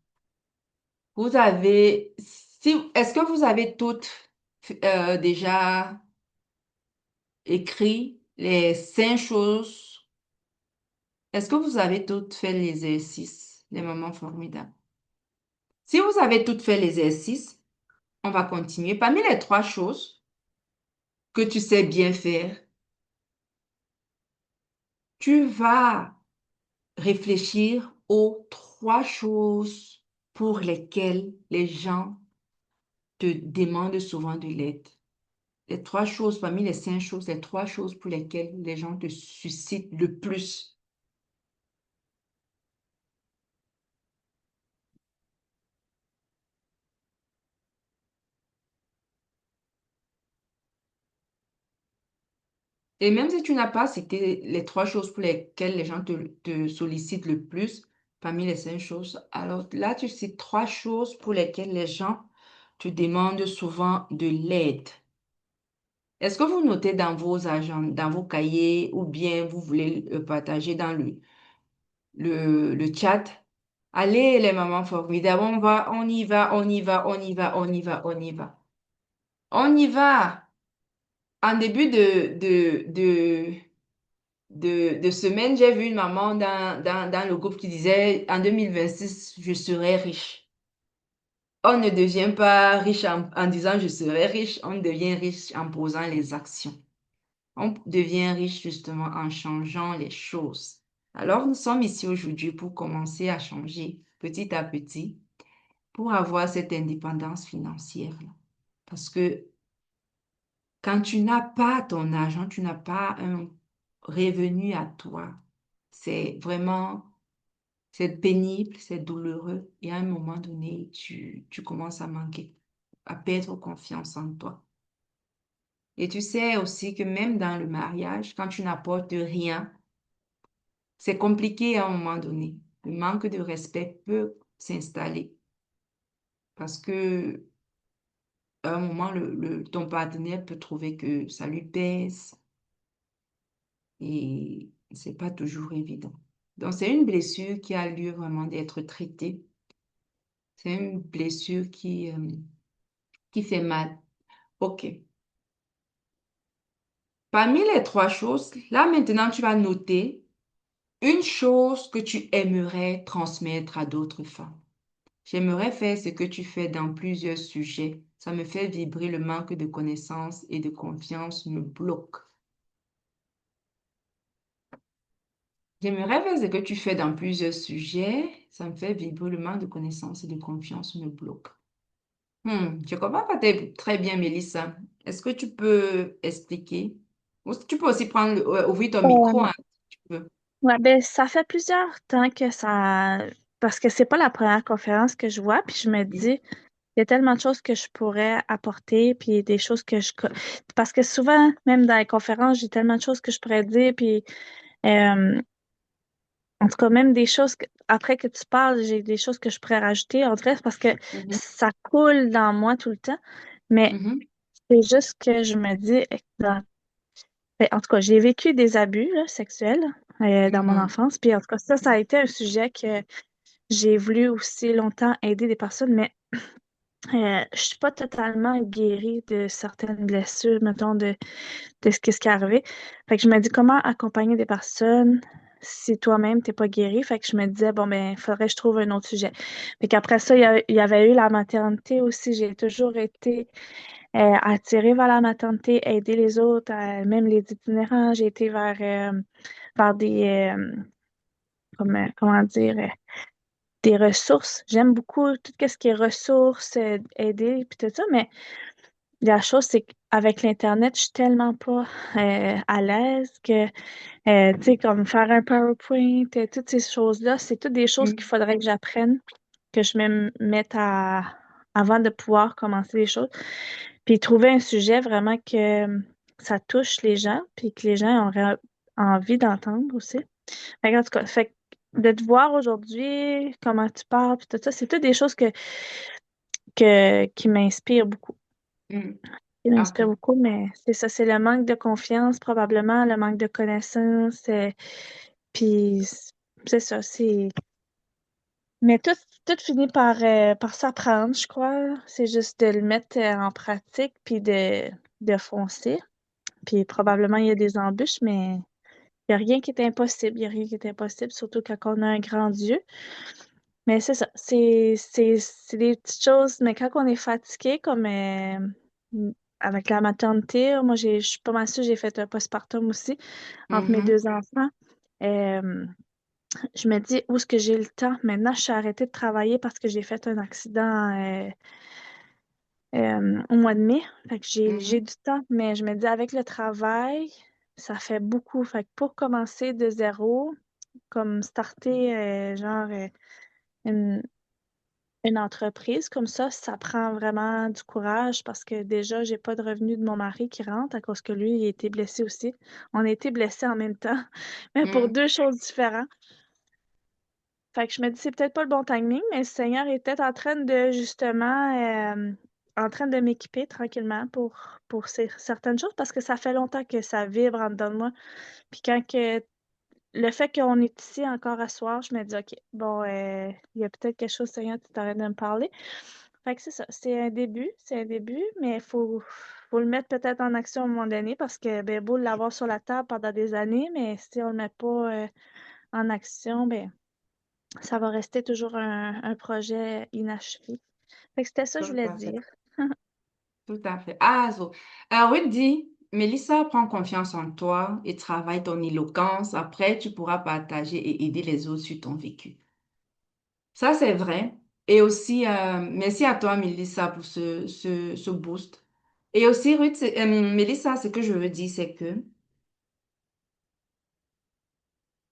est-ce que vous avez toutes déjà écrit les 5 choses? Est-ce que vous avez toutes fait l'exercice, les moments formidables? Si vous avez toutes fait l'exercice, on va continuer. Parmi les 3 choses que tu sais bien faire, tu vas réfléchir aux 3 choses pour lesquelles les gens te demandent souvent de l'aide. Les 3 choses, parmi les 5 choses, les 3 choses pour lesquelles les gens te suscitent le plus. Et même si tu n'as pas cité les 3 choses pour lesquelles les gens te sollicitent le plus parmi les 5 choses, alors là, tu cites 3 choses pour lesquelles les gens te demandent souvent de l'aide. Est-ce que vous notez dans vos agendas, dans vos cahiers ou bien vous voulez le partager dans le chat? Allez, les mamans formidables, on y va, on y va, on y va, on y va, on y va. On y va. En début de semaine, j'ai vu une maman dans le groupe qui disait, en 2026 je serai riche. On ne devient pas riche en disant je serai riche, on devient riche en posant les actions. On devient riche justement en changeant les choses. Alors, nous sommes ici aujourd'hui pour commencer à changer petit à petit pour avoir cette indépendance financière-là. Parce que quand tu n'as pas ton argent, tu n'as pas un revenu à toi, c'est vraiment, c'est pénible, c'est douloureux. Et à un moment donné, tu commences à manquer, à perdre confiance en toi. Et tu sais aussi que même dans le mariage, quand tu n'apportes rien, c'est compliqué à un moment donné. Le manque de respect peut s'installer parce que à un moment, ton partenaire peut trouver que ça lui pèse et c'est pas toujours évident. Donc, c'est une blessure qui a lieu vraiment d'être traitée. C'est une blessure qui fait mal. OK. Parmi les trois choses, là maintenant, tu vas noter une chose que tu aimerais transmettre à d'autres femmes. J'aimerais faire ce que tu fais dans plusieurs sujets. Ça me fait vibrer, le manque de connaissances et de confiance me bloque. J'aimerais faire ce que tu fais dans plusieurs sujets. Ça me fait vibrer, le manque de connaissances et de confiance me bloque. Je comprends pas très bien, Mélissa. Est-ce que tu peux expliquer? Ou tu peux aussi ouvrir ton micro, hein, si tu veux. Ouais, ben, ça fait plusieurs temps que ça. Parce que c'est pas la première conférence que je vois, puis je me Oui. dis, il y a tellement de choses que je pourrais apporter, puis des choses que Parce que souvent, même dans les conférences, j'ai tellement de choses que je pourrais dire, puis euh, en tout cas, même des choses après que tu parles, j'ai des choses que je pourrais rajouter, en vrai, parce que Mhm, ça coule dans moi tout le temps. Mais mhm, c'est juste que je me dis, ben, en tout cas, j'ai vécu des abus là, sexuels dans mon mhm, enfance. Puis en tout cas, ça a été un sujet que j'ai voulu aussi longtemps aider des personnes, mais je suis pas totalement guérie de certaines blessures, mettons, de ce qui est arrivé. Fait que je me dis comment accompagner des personnes si toi-même t'es pas guéri. Fait que je me disais, bon, ben, il faudrait que je trouve un autre sujet. Fait qu'après ça, il y avait eu la maternité aussi. J'ai toujours été attirée vers la maternité, aider les autres, même les itinérants. J'ai été vers comment dire, des ressources. J'aime beaucoup tout ce qui est ressources, aider, puis tout ça, mais la chose, c'est qu'avec l'Internet, je suis tellement pas à l'aise que, tu sais, comme faire un PowerPoint, toutes ces choses-là, c'est toutes des choses qu'il mhm, faudrait que j'apprenne, que je me mette avant de pouvoir commencer les choses. Puis trouver un sujet vraiment que ça touche les gens, puis que les gens auraient envie d'entendre aussi. En tout cas, fait que de te voir aujourd'hui, comment tu parles, puis tout ça, c'est toutes des choses qui m'inspirent beaucoup. mhm. Qui m'inspirent OK. beaucoup, mais c'est ça, c'est le manque de confiance, probablement, le manque de connaissances. Puis c'est ça, c'est. Mais tout finit par s'apprendre, je crois. C'est juste de le mettre en pratique, puis de foncer. Puis probablement, il y a des embûches, mais il n'y a rien qui est impossible. Il n'y a rien qui est impossible, surtout quand on a un grand Dieu. Mais c'est ça, c'est des petites choses, mais quand on est fatigué, comme avec la maternité, moi je suis pas mal sûre, j'ai fait un postpartum aussi entre mes Mhm, deux enfants. Euh, je me dis où est-ce que j'ai le temps? Maintenant, je suis arrêtée de travailler parce que j'ai fait un accident au mois de mai. Fait que j'ai mhm, du temps, mais je me dis avec le travail, ça fait beaucoup. Fait que pour commencer de zéro, comme starter une une entreprise comme ça prend vraiment du courage parce que déjà, j'ai pas de revenu de mon mari qui rentre à cause que lui, il a été blessé aussi. On a été blessés en même temps, mais pour mhm. deux choses différentes. Fait que je me dis, c'est peut-être pas le bon timing, mais le Seigneur est peut-être en train de justement, en train de m'équiper tranquillement pour certaines choses parce que ça fait longtemps que ça vibre en dedans de moi. Puis le fait qu'on est ici encore à soir, je me dis, OK, bon, il y a peut-être quelque chose, Seigneur, tu t'arrêtes de me parler. Fait que c'est ça, c'est un début, mais faut le mettre peut-être en action à un moment donné parce que, ben, beau l'avoir sur la table pendant des années, mais si on le met pas en action, ben, ça va rester toujours un projet inachevé. Fait que c'était ça que je Tout voulais à fait. dire. Tout à fait. Ah, Rudy. Mélissa, prends confiance en toi et travaille ton éloquence. Après, tu pourras partager et aider les autres sur ton vécu. Ça, c'est vrai. Et aussi, merci à toi, Mélissa, pour ce boost. Et aussi, Ruth, Mélissa, ce que je veux dire, c'est que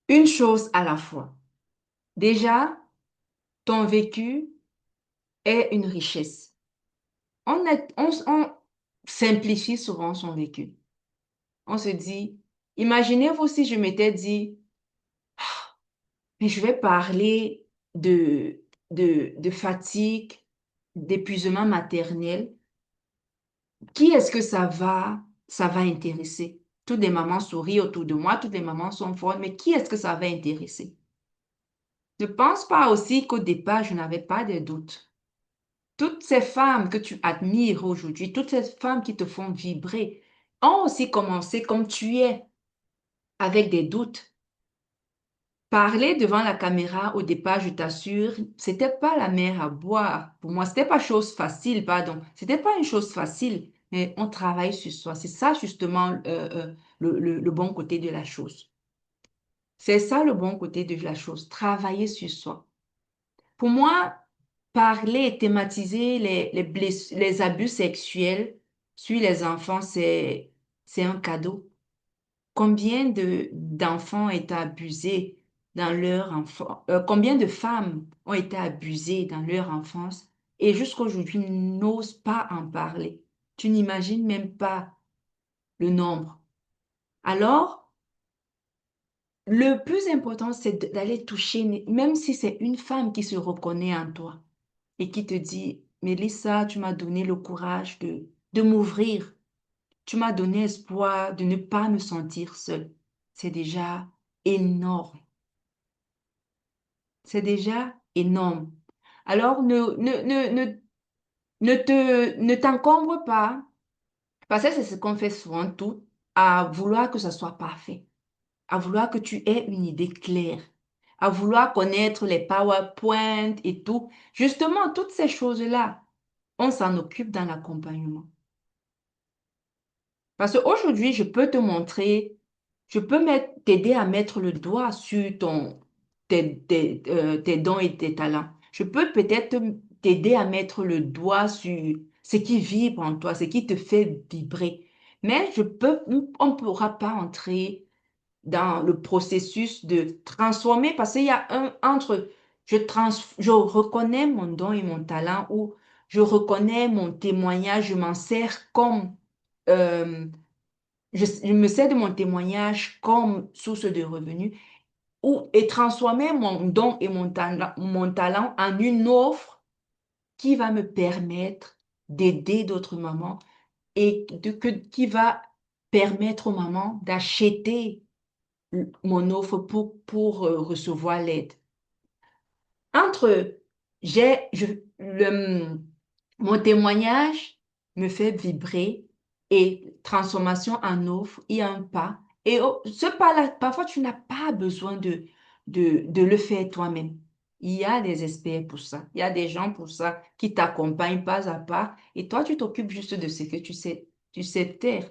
une chose à la fois. Déjà, ton vécu est une richesse. On simplifie souvent son vécu. On se dit, imaginez-vous si je m'étais dit, mais je vais parler de, de fatigue, d'épuisement maternel. Qui est-ce que ça va intéresser? Toutes les mamans sourient autour de moi, toutes les mamans sont fortes, mais qui est-ce que ça va intéresser? Ne pense pas aussi qu'au départ, je n'avais pas de doutes. Toutes ces femmes que tu admires aujourd'hui, toutes ces femmes qui te font vibrer, ont aussi commencé comme tu es, avec des doutes. Parler devant la caméra au départ, je t'assure, c'était pas la mer à boire. Pour moi, c'était pas chose facile, pardon. C'était pas une chose facile, mais on travaille sur soi. C'est ça justement le bon côté de la chose. C'est ça le bon côté de la chose, travailler sur soi. Pour moi, parler et thématiser les abus sexuels sur les enfants, c'est un cadeau. Combien d'enfants ont été abusés dans leur enfance, combien de femmes ont été abusées dans leur enfance et jusqu'à aujourd'hui n'osent pas en parler. Tu n'imagines même pas le nombre. Alors, le plus important, c'est d'aller toucher, même si c'est une femme qui se reconnaît en toi et qui te dit, Mélissa, tu m'as donné le courage de m'ouvrir. Tu m'as donné espoir de ne pas me sentir seule. C'est déjà énorme. C'est déjà énorme. Alors, ne t'encombre pas, parce que c'est ce qu'on fait souvent tout, à vouloir que ça soit parfait, à vouloir que tu aies une idée claire, à vouloir connaître les PowerPoint et tout. Justement, toutes ces choses-là, on s'en occupe dans l'accompagnement. Parce qu'aujourd'hui, je peux te montrer, je peux t'aider à mettre le doigt sur tes dons et tes talents. Je peux peut-être t'aider à mettre le doigt sur ce qui vibre en toi, ce qui te fait vibrer. Mais on ne pourra pas entrer dans le processus de transformer parce qu'il y a un entre je reconnais mon don et mon talent ou je reconnais mon témoignage, je m'en sers comme euh, je me sers de mon témoignage comme source de revenus et transformer mon don et mon talent en une offre qui va me permettre d'aider d'autres mamans et qui va permettre aux mamans d'acheter mon offre pour recevoir l'aide. Entre mon témoignage me fait vibrer et transformation en offre, il y a un pas. Et ce pas-là, parfois, tu n'as pas besoin de le faire toi-même. Il y a des experts pour ça. Il y a des gens pour ça qui t'accompagnent pas à pas. Et toi, tu t'occupes juste de ce que tu sais faire.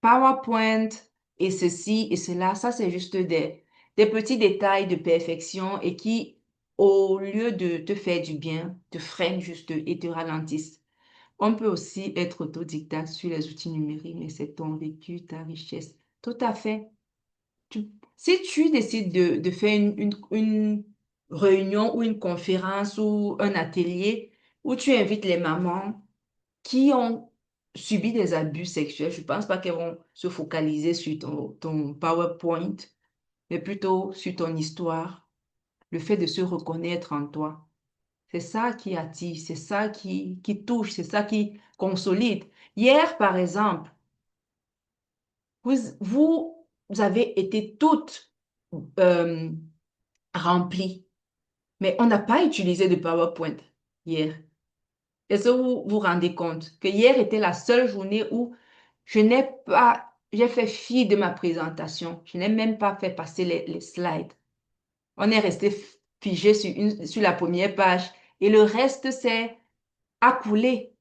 PowerPoint et ceci et cela, ça c'est juste des petits détails de perfection et qui, au lieu de te faire du bien, te freinent juste et te ralentissent. On peut aussi être autodidacte sur les outils numériques, mais c'est ton vécu, ta richesse. Tout à fait. Si tu décides de faire une réunion ou une conférence ou un atelier où tu invites les mamans, qui ont subi des abus sexuels, je ne pense pas qu'elles vont se focaliser sur ton PowerPoint, mais plutôt sur ton histoire, le fait de se reconnaître en toi. C'est ça qui attire, c'est ça qui touche, c'est ça qui consolide. Hier, par exemple, vous avez été toutes euh, remplies, mais on n'a pas utilisé de PowerPoint hier. Est-ce que vous vous rendez compte que hier était la seule journée où j'ai fait fi de ma présentation. Je n'ai même pas fait passer les slides. On est resté figé sur la première page et le reste, c'est à couler.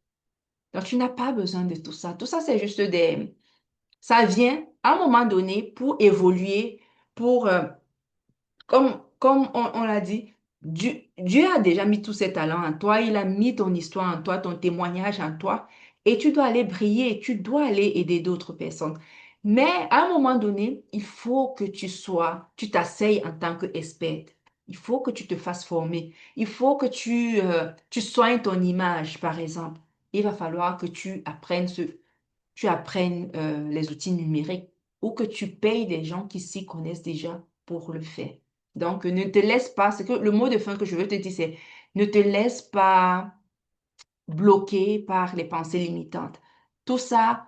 Donc, tu n'as pas besoin de tout ça. Tout ça, c'est juste des... Ça vient à un moment donné pour évoluer, pour... comme on l'a dit, Dieu a déjà mis tous ses talents en toi, il a mis ton histoire en toi, ton témoignage en toi, et tu dois aller briller, tu dois aller aider d'autres personnes. Mais à un moment donné, il faut que tu t'asseyes en tant qu'experte. Il faut que tu te fasses former. Il faut que tu soignes ton image, par exemple. Il va falloir que tu apprennes les outils numériques ou que tu payes des gens qui s'y connaissent déjà pour le faire. Donc, ne te laisse pas, c'est que le mot de fin que je veux te dire, c'est ne te laisse pas bloquer par les pensées limitantes. Tout ça,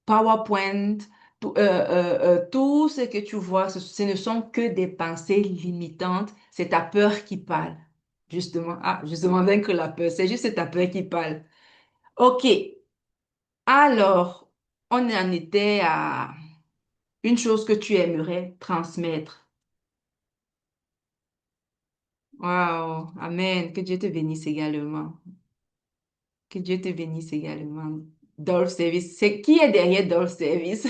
PowerPoint, tout ce que tu vois, ce ne sont que des pensées limitantes. C'est ta peur qui parle. Justement, justement, vaincre la peur, c'est juste ta peur qui parle. OK. Alors, on en était à une chose que tu aimerais transmettre. Waouh, Amen. Que Dieu te bénisse également. Que Dieu te bénisse également. Dolph Service. C'est qui est derrière Dolph Service?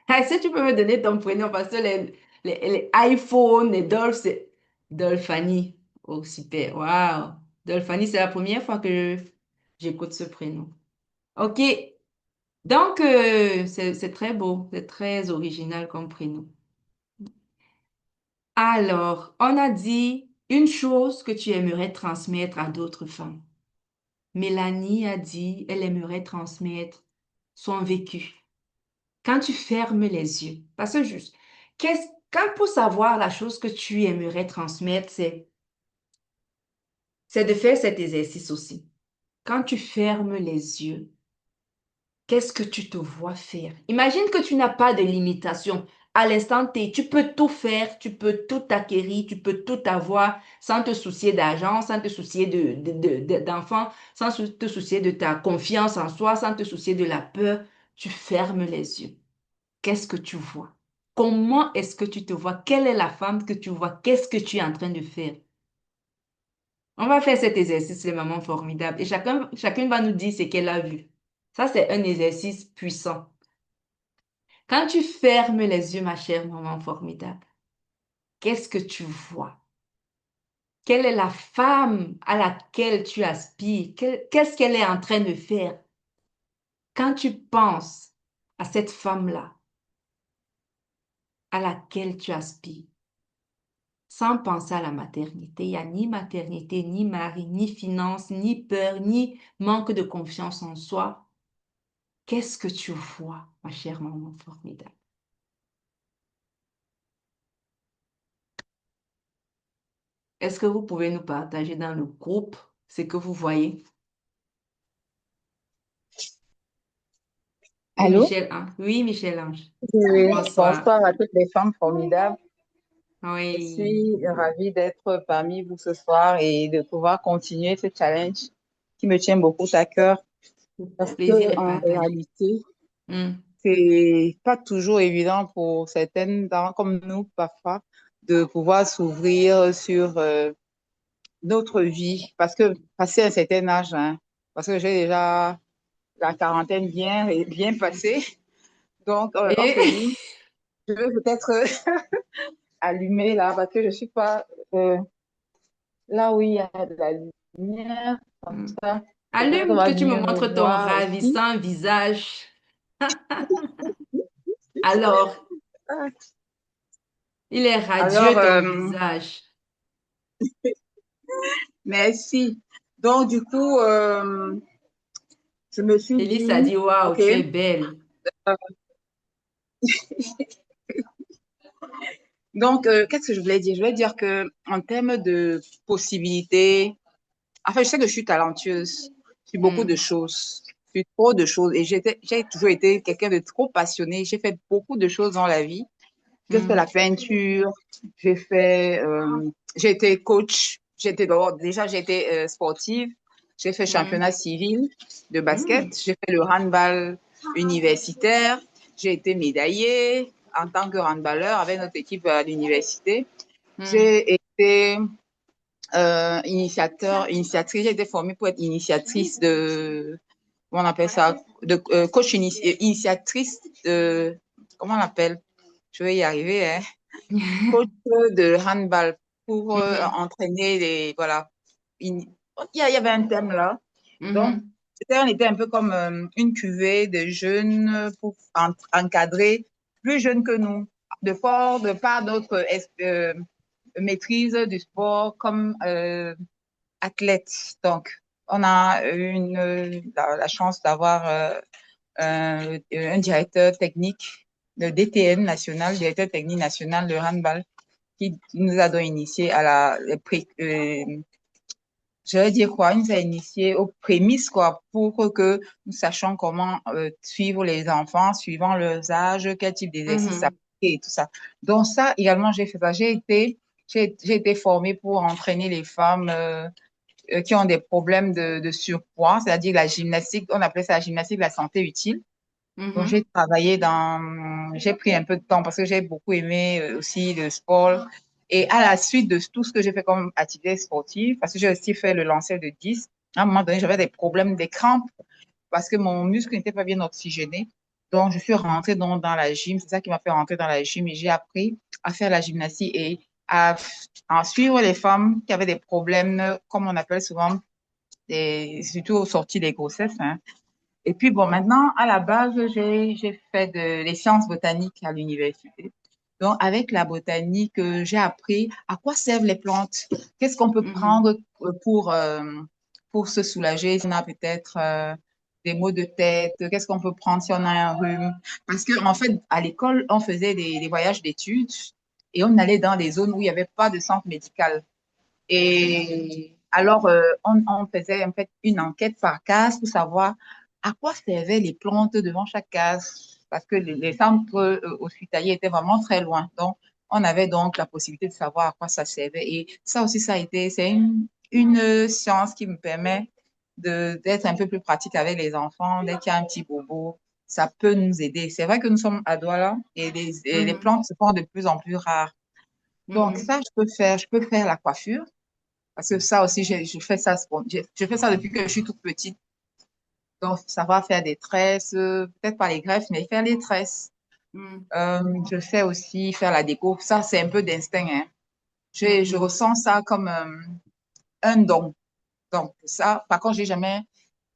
Est-ce que tu peux me donner ton prénom parce que les iPhones, les Dolph, c'est Dolphanie. Oh, super. Waouh. Dolphanie, c'est la première fois que j'écoute ce prénom. OK. Donc, c'est très beau. C'est très original comme prénom. Alors, on a dit une chose que tu aimerais transmettre à d'autres femmes. Mélanie a dit elle aimerait transmettre son vécu. Quand tu fermes les yeux, parce que juste, quand pour savoir la chose que tu aimerais transmettre, c'est de faire cet exercice aussi. Quand tu fermes les yeux, qu'est-ce que tu te vois faire? Imagine que tu n'as pas de limitation. À l'instant T, tu peux tout faire, tu peux tout acquérir, tu peux tout avoir sans te soucier d'argent, sans te soucier d'enfants, sans te soucier de ta confiance en soi, sans te soucier de la peur. Tu fermes les yeux. Qu'est-ce que tu vois? Comment est-ce que tu te vois? Quelle est la femme que tu vois? Qu'est-ce que tu es en train de faire? On va faire cet exercice, les mamans formidables. Et chacune va nous dire ce qu'elle a vu. Ça, c'est un exercice puissant. Quand tu fermes les yeux, ma chère maman formidable, qu'est-ce que tu vois? Quelle est la femme à laquelle tu aspires? Qu'est-ce qu'elle est en train de faire? Quand tu penses à cette femme-là, à laquelle tu aspires, sans penser à la maternité, il n'y a ni maternité, ni mari, ni finance, ni peur, ni manque de confiance en soi. Qu'est-ce que tu vois, ma chère maman formidable? Est-ce que vous pouvez nous partager dans le groupe ce que vous voyez? Oui, Allô? Oui, Michel-Ange. Oui, Bonsoir. bonsoir à toutes les femmes formidables. Je Oui, suis ravie d'être parmi vous ce soir et de pouvoir continuer ce challenge qui me tient beaucoup à cœur le parce plaisir que est en partagé. réalité, Hmm, c'est pas toujours évident pour certaines dames comme nous parfois de pouvoir s'ouvrir sur notre vie parce que passer un certain âge, hein, parce que j'ai déjà la quarantaine bien passée, donc on se Et dit, je vais peut-être allumer là parce que je suis pas là où il y a de la lumière comme hmm. ça. Peut-être on Allume va que tu me mieux me montres ton voir aussi. ravissant visage. Alors, Ah, il est alors, radieux ton visage. merci. Donc, du coup, je me suis Élise a dit, dit, waouh, OK, tu es belle. donc, qu'est-ce que je voulais dire? Je voulais dire que en termes de possibilités, enfin, je sais que je suis talentueuse sur beaucoup de Hmm, choses, sur trop de choses. Et j'ai toujours été quelqu'un de trop passionné. J'ai fait beaucoup de choses dans la vie. J'ai fait la hmm, peinture, j'ai été coach, j'ai été sportive, j'ai fait hmm, championnat civil de basket, hmm, j'ai fait le handball universitaire, j'ai été médaillée en tant que handballeur avec notre équipe à l'université. hmm, J'ai été initiatrice, j'ai été formée pour être initiatrice de comment on appelle ça, de coach initiatrice de, comment on appelle, je vais y arriver, hein, coach de handball pour Mhm. entraîner les, voilà. Il y avait un thème là. Donc, Mhm. on était un peu comme une cuvée de jeunes pour encadrer plus jeunes que nous, de par notre maîtrise du sport comme athlète. Donc, on a la chance d'avoir un directeur technique, le DTN national, directeur technique national de handball, qui nous a donc initié à je vais dire quoi, il nous a initié aux prémices, quoi, pour que nous sachions comment suivre les enfants, suivant leurs âges, quel type d'exercice Mhm. appliquer et tout ça. Donc ça, également, j'ai fait ça. J'ai été formée pour entraîner les femmes qui ont des problèmes de surpoids, c'est-à-dire la gymnastique, on appelait ça la gymnastique de la santé utile. Donc, Mhm. j'ai pris un peu de temps parce que j'ai beaucoup aimé aussi le sport. Et à la suite de tout ce que j'ai fait comme activité sportive, parce que j'ai aussi fait le lancer de 10, à un moment donné, j'avais des problèmes, des crampes parce que mon muscle n'était pas bien oxygéné. Donc, je suis rentrée dans la gym. C'est ça qui m'a fait rentrer dans la gym et j'ai appris à faire la gymnastique et à suivre les femmes qui avaient des problèmes, comme on appelle souvent, surtout au sorti des grossesses, hein. Et puis, bon, maintenant, à la base, j'ai fait les sciences botaniques à l'université. Donc, avec la botanique, j'ai appris à quoi servent les plantes. Qu'est-ce qu'on peut Mhm. prendre pour se soulager si on a peut-être des maux de tête. Qu'est-ce qu'on peut prendre si on a un rhume. Parce que, en fait, à l'école, on faisait des voyages d'études et on allait dans des zones où il n'y avait pas de centre médical. Et alors, on faisait en fait une enquête par case pour savoir à quoi servaient les plantes devant chaque case, parce que les centres hospitaliers étaient vraiment très loin. Donc, on avait donc la possibilité de savoir à quoi ça servait. Et ça aussi, c'est une science qui me permet d'être un peu plus pratique avec les enfants. Dès qu'il y a un petit bobo, ça peut nous aider. C'est vrai que nous sommes à Douala et les Mhm. plantes se font de plus en plus rares. Donc, Mhm. ça, je peux faire la coiffure. Parce que ça aussi, je fais ça, je fais ça depuis que je suis toute petite. Donc, savoir faire des tresses, peut-être pas les greffes, mais faire les tresses. Mhm. Je fais aussi faire la déco. Ça, c'est un peu d'instinct, hein. Je Mhm. ressens ça comme un don. Donc, ça, par contre, je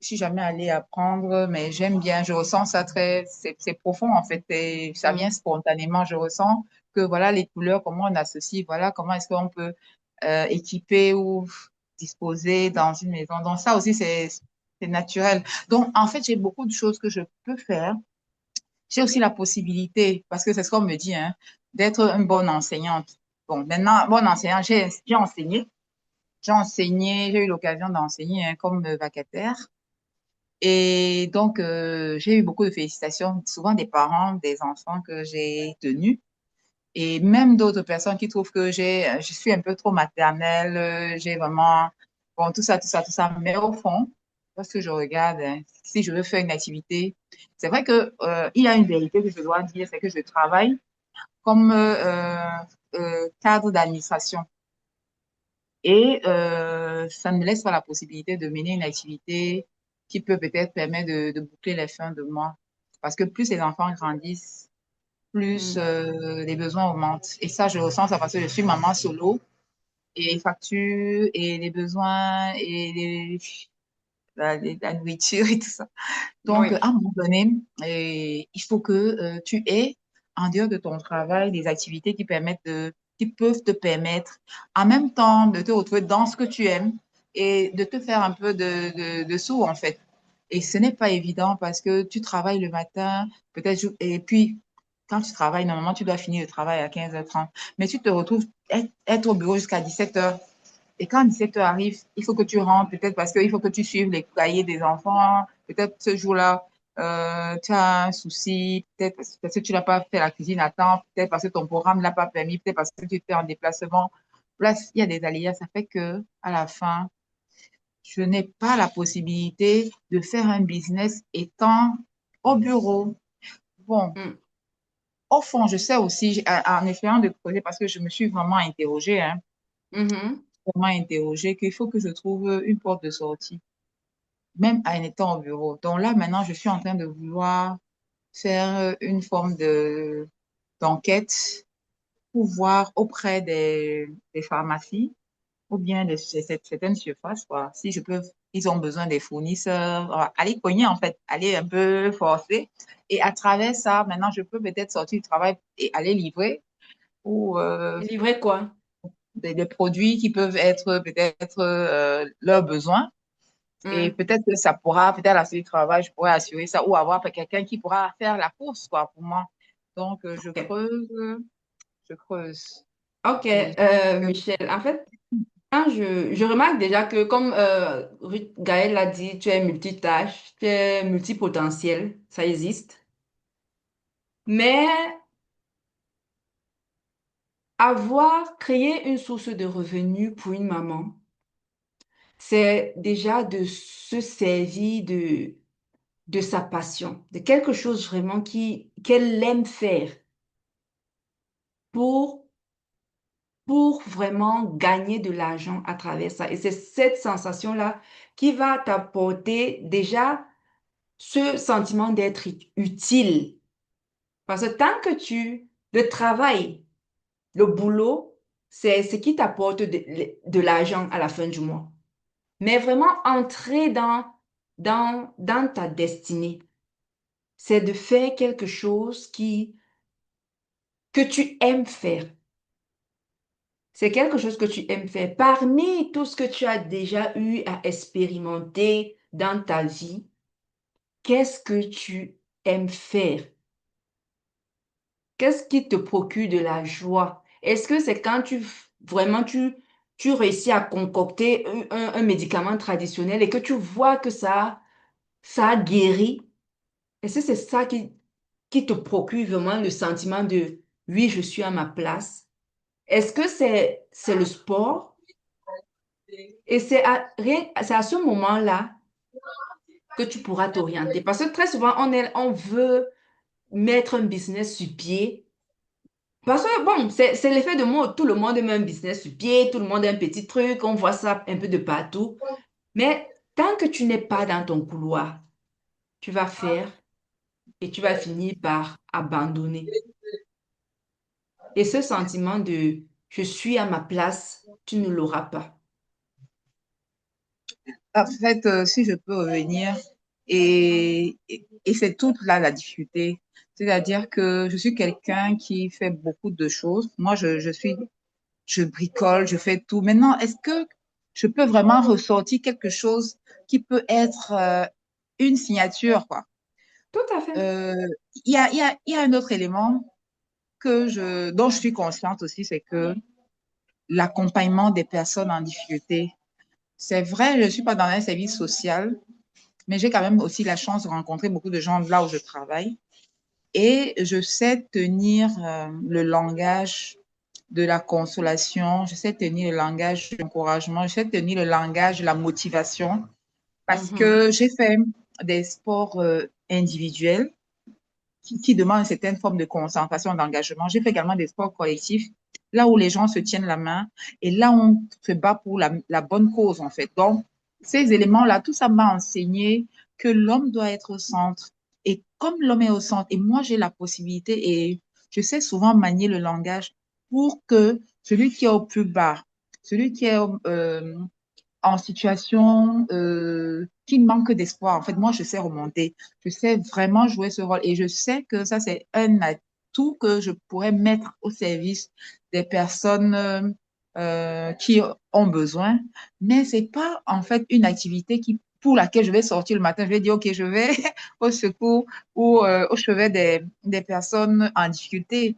suis jamais allée apprendre, mais j'aime bien. Je ressens ça c'est profond, en fait. Et ça vient Mhm. spontanément. Je ressens que voilà les couleurs, comment on associe, voilà comment est-ce qu'on peut équiper ou disposer dans une maison. Donc, ça aussi, c'est naturel. Donc, en fait, j'ai beaucoup de choses que je peux faire. J'ai aussi la possibilité, parce que c'est ce qu'on me dit, hein, d'être une bonne enseignante. Bon, maintenant, bonne enseignante, j'ai enseigné. J'ai eu l'occasion d'enseigner hein, comme vacataire. Et donc, j'ai eu beaucoup de félicitations, souvent des parents, des enfants que j'ai tenus, et même d'autres personnes qui trouvent que je suis un peu trop maternelle, j'ai vraiment, bon, tout ça, tout ça, tout ça. Mais au fond, lorsque je regarde, hein, si je veux faire une activité, c'est vrai que, il y a une vérité que je dois dire, c'est que je travaille comme cadre d'administration. Et ça ne me laisse pas la possibilité de mener une activité qui peut peut-être permettre de boucler les fins de mois. Parce que plus les enfants grandissent, plus Mhm. les besoins augmentent. Et ça, je ressens ça parce que je suis maman solo et les factures et les besoins et la nourriture et tout ça. Donc, Oui. à un moment donné, il faut que tu aies, en dehors de ton travail, des activités qui peuvent te permettre, en même temps, de te retrouver dans ce que tu aimes et de te faire un peu de sous, en fait. Et ce n'est pas évident parce que tu travailles le matin, peut-être, et puis, quand tu travailles, normalement, tu dois finir le travail à 15h30, mais tu te retrouves être au bureau jusqu'à 17h. Et quand 17h arrive, il faut que tu rentres, peut-être parce qu'il faut que tu suives les cahiers des enfants. Peut-être ce jour-là, tu as un souci, peut-être parce que tu n'as pas fait la cuisine à temps, peut-être parce que ton programme ne l'a pas permis, peut-être parce que tu étais en déplacement. Là, il y a des aléas. Ça fait que, à la fin, je n'ai pas la possibilité de faire un business étant au bureau. Bon, Mhm. au fond, je sais aussi, en essayant de creuser, parce que je me suis Mhm. vraiment interrogée qu'il faut que je trouve une porte de sortie. même en étant au bureau. Donc là, maintenant, je suis en train de vouloir faire une forme d'enquête pour voir auprès des pharmacies ou bien certaines surfaces, quoi, si je peux, ils ont besoin des fournisseurs, aller cogner en fait, aller un peu forcer. Et à travers ça, maintenant, je peux peut-être sortir du travail et aller livrer ou Livrer quoi? des produits qui peuvent être peut-être leurs besoins. Et Hmm. peut-être que ça pourra, peut-être à la suite du travail, je pourrais assurer ça ou avoir quelqu'un qui pourra faire la course, quoi, pour moi. Donc, Ok. je creuse. Ok, Et Michel, en fait, quand je remarque déjà que, comme Ruth Gaël l'a dit, tu es multitâche, tu es multipotentiel, ça existe. Mais avoir créé une source de revenus pour une maman, c'est déjà de se servir de sa passion, de quelque chose vraiment qu'elle aime faire pour, pour vraiment gagner de l'argent à travers ça. Et c'est cette sensation-là qui va t'apporter déjà ce sentiment d'être utile. Parce que tant que le travail, le boulot, c'est ce qui t'apporte de l'argent à la fin du mois. Mais vraiment entrer dans ta destinée, c'est de faire quelque chose que tu aimes faire. C'est quelque chose que tu aimes faire. Parmi tout ce que tu as déjà eu à expérimenter dans ta vie, qu'est-ce que tu aimes faire? Qu'est-ce qui te procure de la joie? Est-ce que c'est quand vraiment tu réussis à concocter un médicament traditionnel et que tu vois que ça a guéri? Est-ce que c'est ça qui te procure vraiment le sentiment de oui, je suis à ma place? Est-ce que c'est le sport? Et c'est à ce moment-là que tu pourras t'orienter. Parce que très souvent, on veut mettre un business sur pied. Parce que bon, c'est l'effet de mode. Tout le monde met un business sur pied, tout le monde a un petit truc, on voit ça un peu de partout. Mais tant que tu n'es pas dans ton couloir, tu vas faire et tu vas finir par abandonner. Et ce sentiment de je suis à ma place, tu ne l'auras pas. en fait, si je peux revenir, et c'est toute là la difficulté. C'est-à-dire que je suis quelqu'un qui fait beaucoup de choses. Moi, je bricole, je fais tout. Maintenant, est-ce que je peux vraiment ressortir quelque chose qui peut être une signature, quoi? Tout à fait. Euh, il y a un autre élément dont je suis consciente aussi, c'est que l'accompagnement des personnes en difficulté. C'est vrai, je ne suis pas dans un service social, mais j'ai quand même aussi la chance de rencontrer beaucoup de gens là où je travaille. Et je sais tenir le langage de la consolation, je sais tenir le langage de l'encouragement, je sais tenir le langage de la motivation parce Mhm. que j'ai fait des sports individuels qui demandent une certaine forme de concentration, d'engagement. J'ai fait également des sports collectifs, là où les gens se tiennent la main et là où on se bat pour la bonne cause, en fait. Donc, ces éléments-là, tout ça m'a enseigné que l'homme doit être au centre. Et comme l'homme est au centre, et moi, j'ai la possibilité, et je sais souvent manier le langage pour que celui qui est au plus bas, celui qui est en situation qui manque d'espoir. En fait, moi, je sais remonter. Je sais vraiment jouer ce rôle. Et je sais que ça, c'est un atout que je pourrais mettre au service des personnes qui ont besoin. Mais c'est pas, en fait, une activité pour laquelle je vais sortir le matin. Je vais dire, OK, je vais au secours ou au chevet des personnes en difficulté.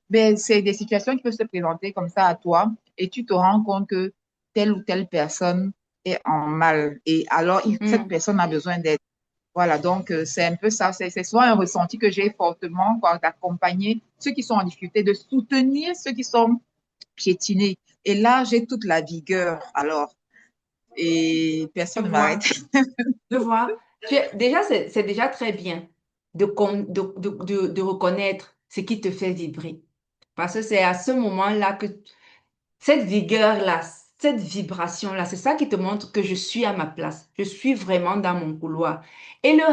Ben, c'est des situations qui peuvent se présenter comme ça à toi et tu te rends compte que telle ou telle personne est en mal et alors cette Mm. personne a besoin d'aide. Voilà, donc c'est un peu ça. C'est souvent un ressenti que j'ai fortement, quoi, d'accompagner ceux qui sont en difficulté, de soutenir ceux qui sont piétinés. Et là, j'ai toute la vigueur alors et Je personne ne m'arrête. vois, je vois. Déjà, c'est déjà très bien de reconnaître ce qui te fait vibrer. Parce que c'est à ce moment-là que cette vigueur-là, cette vibration-là, c'est ça qui te montre que je suis à ma place. Je suis vraiment dans mon couloir. Et le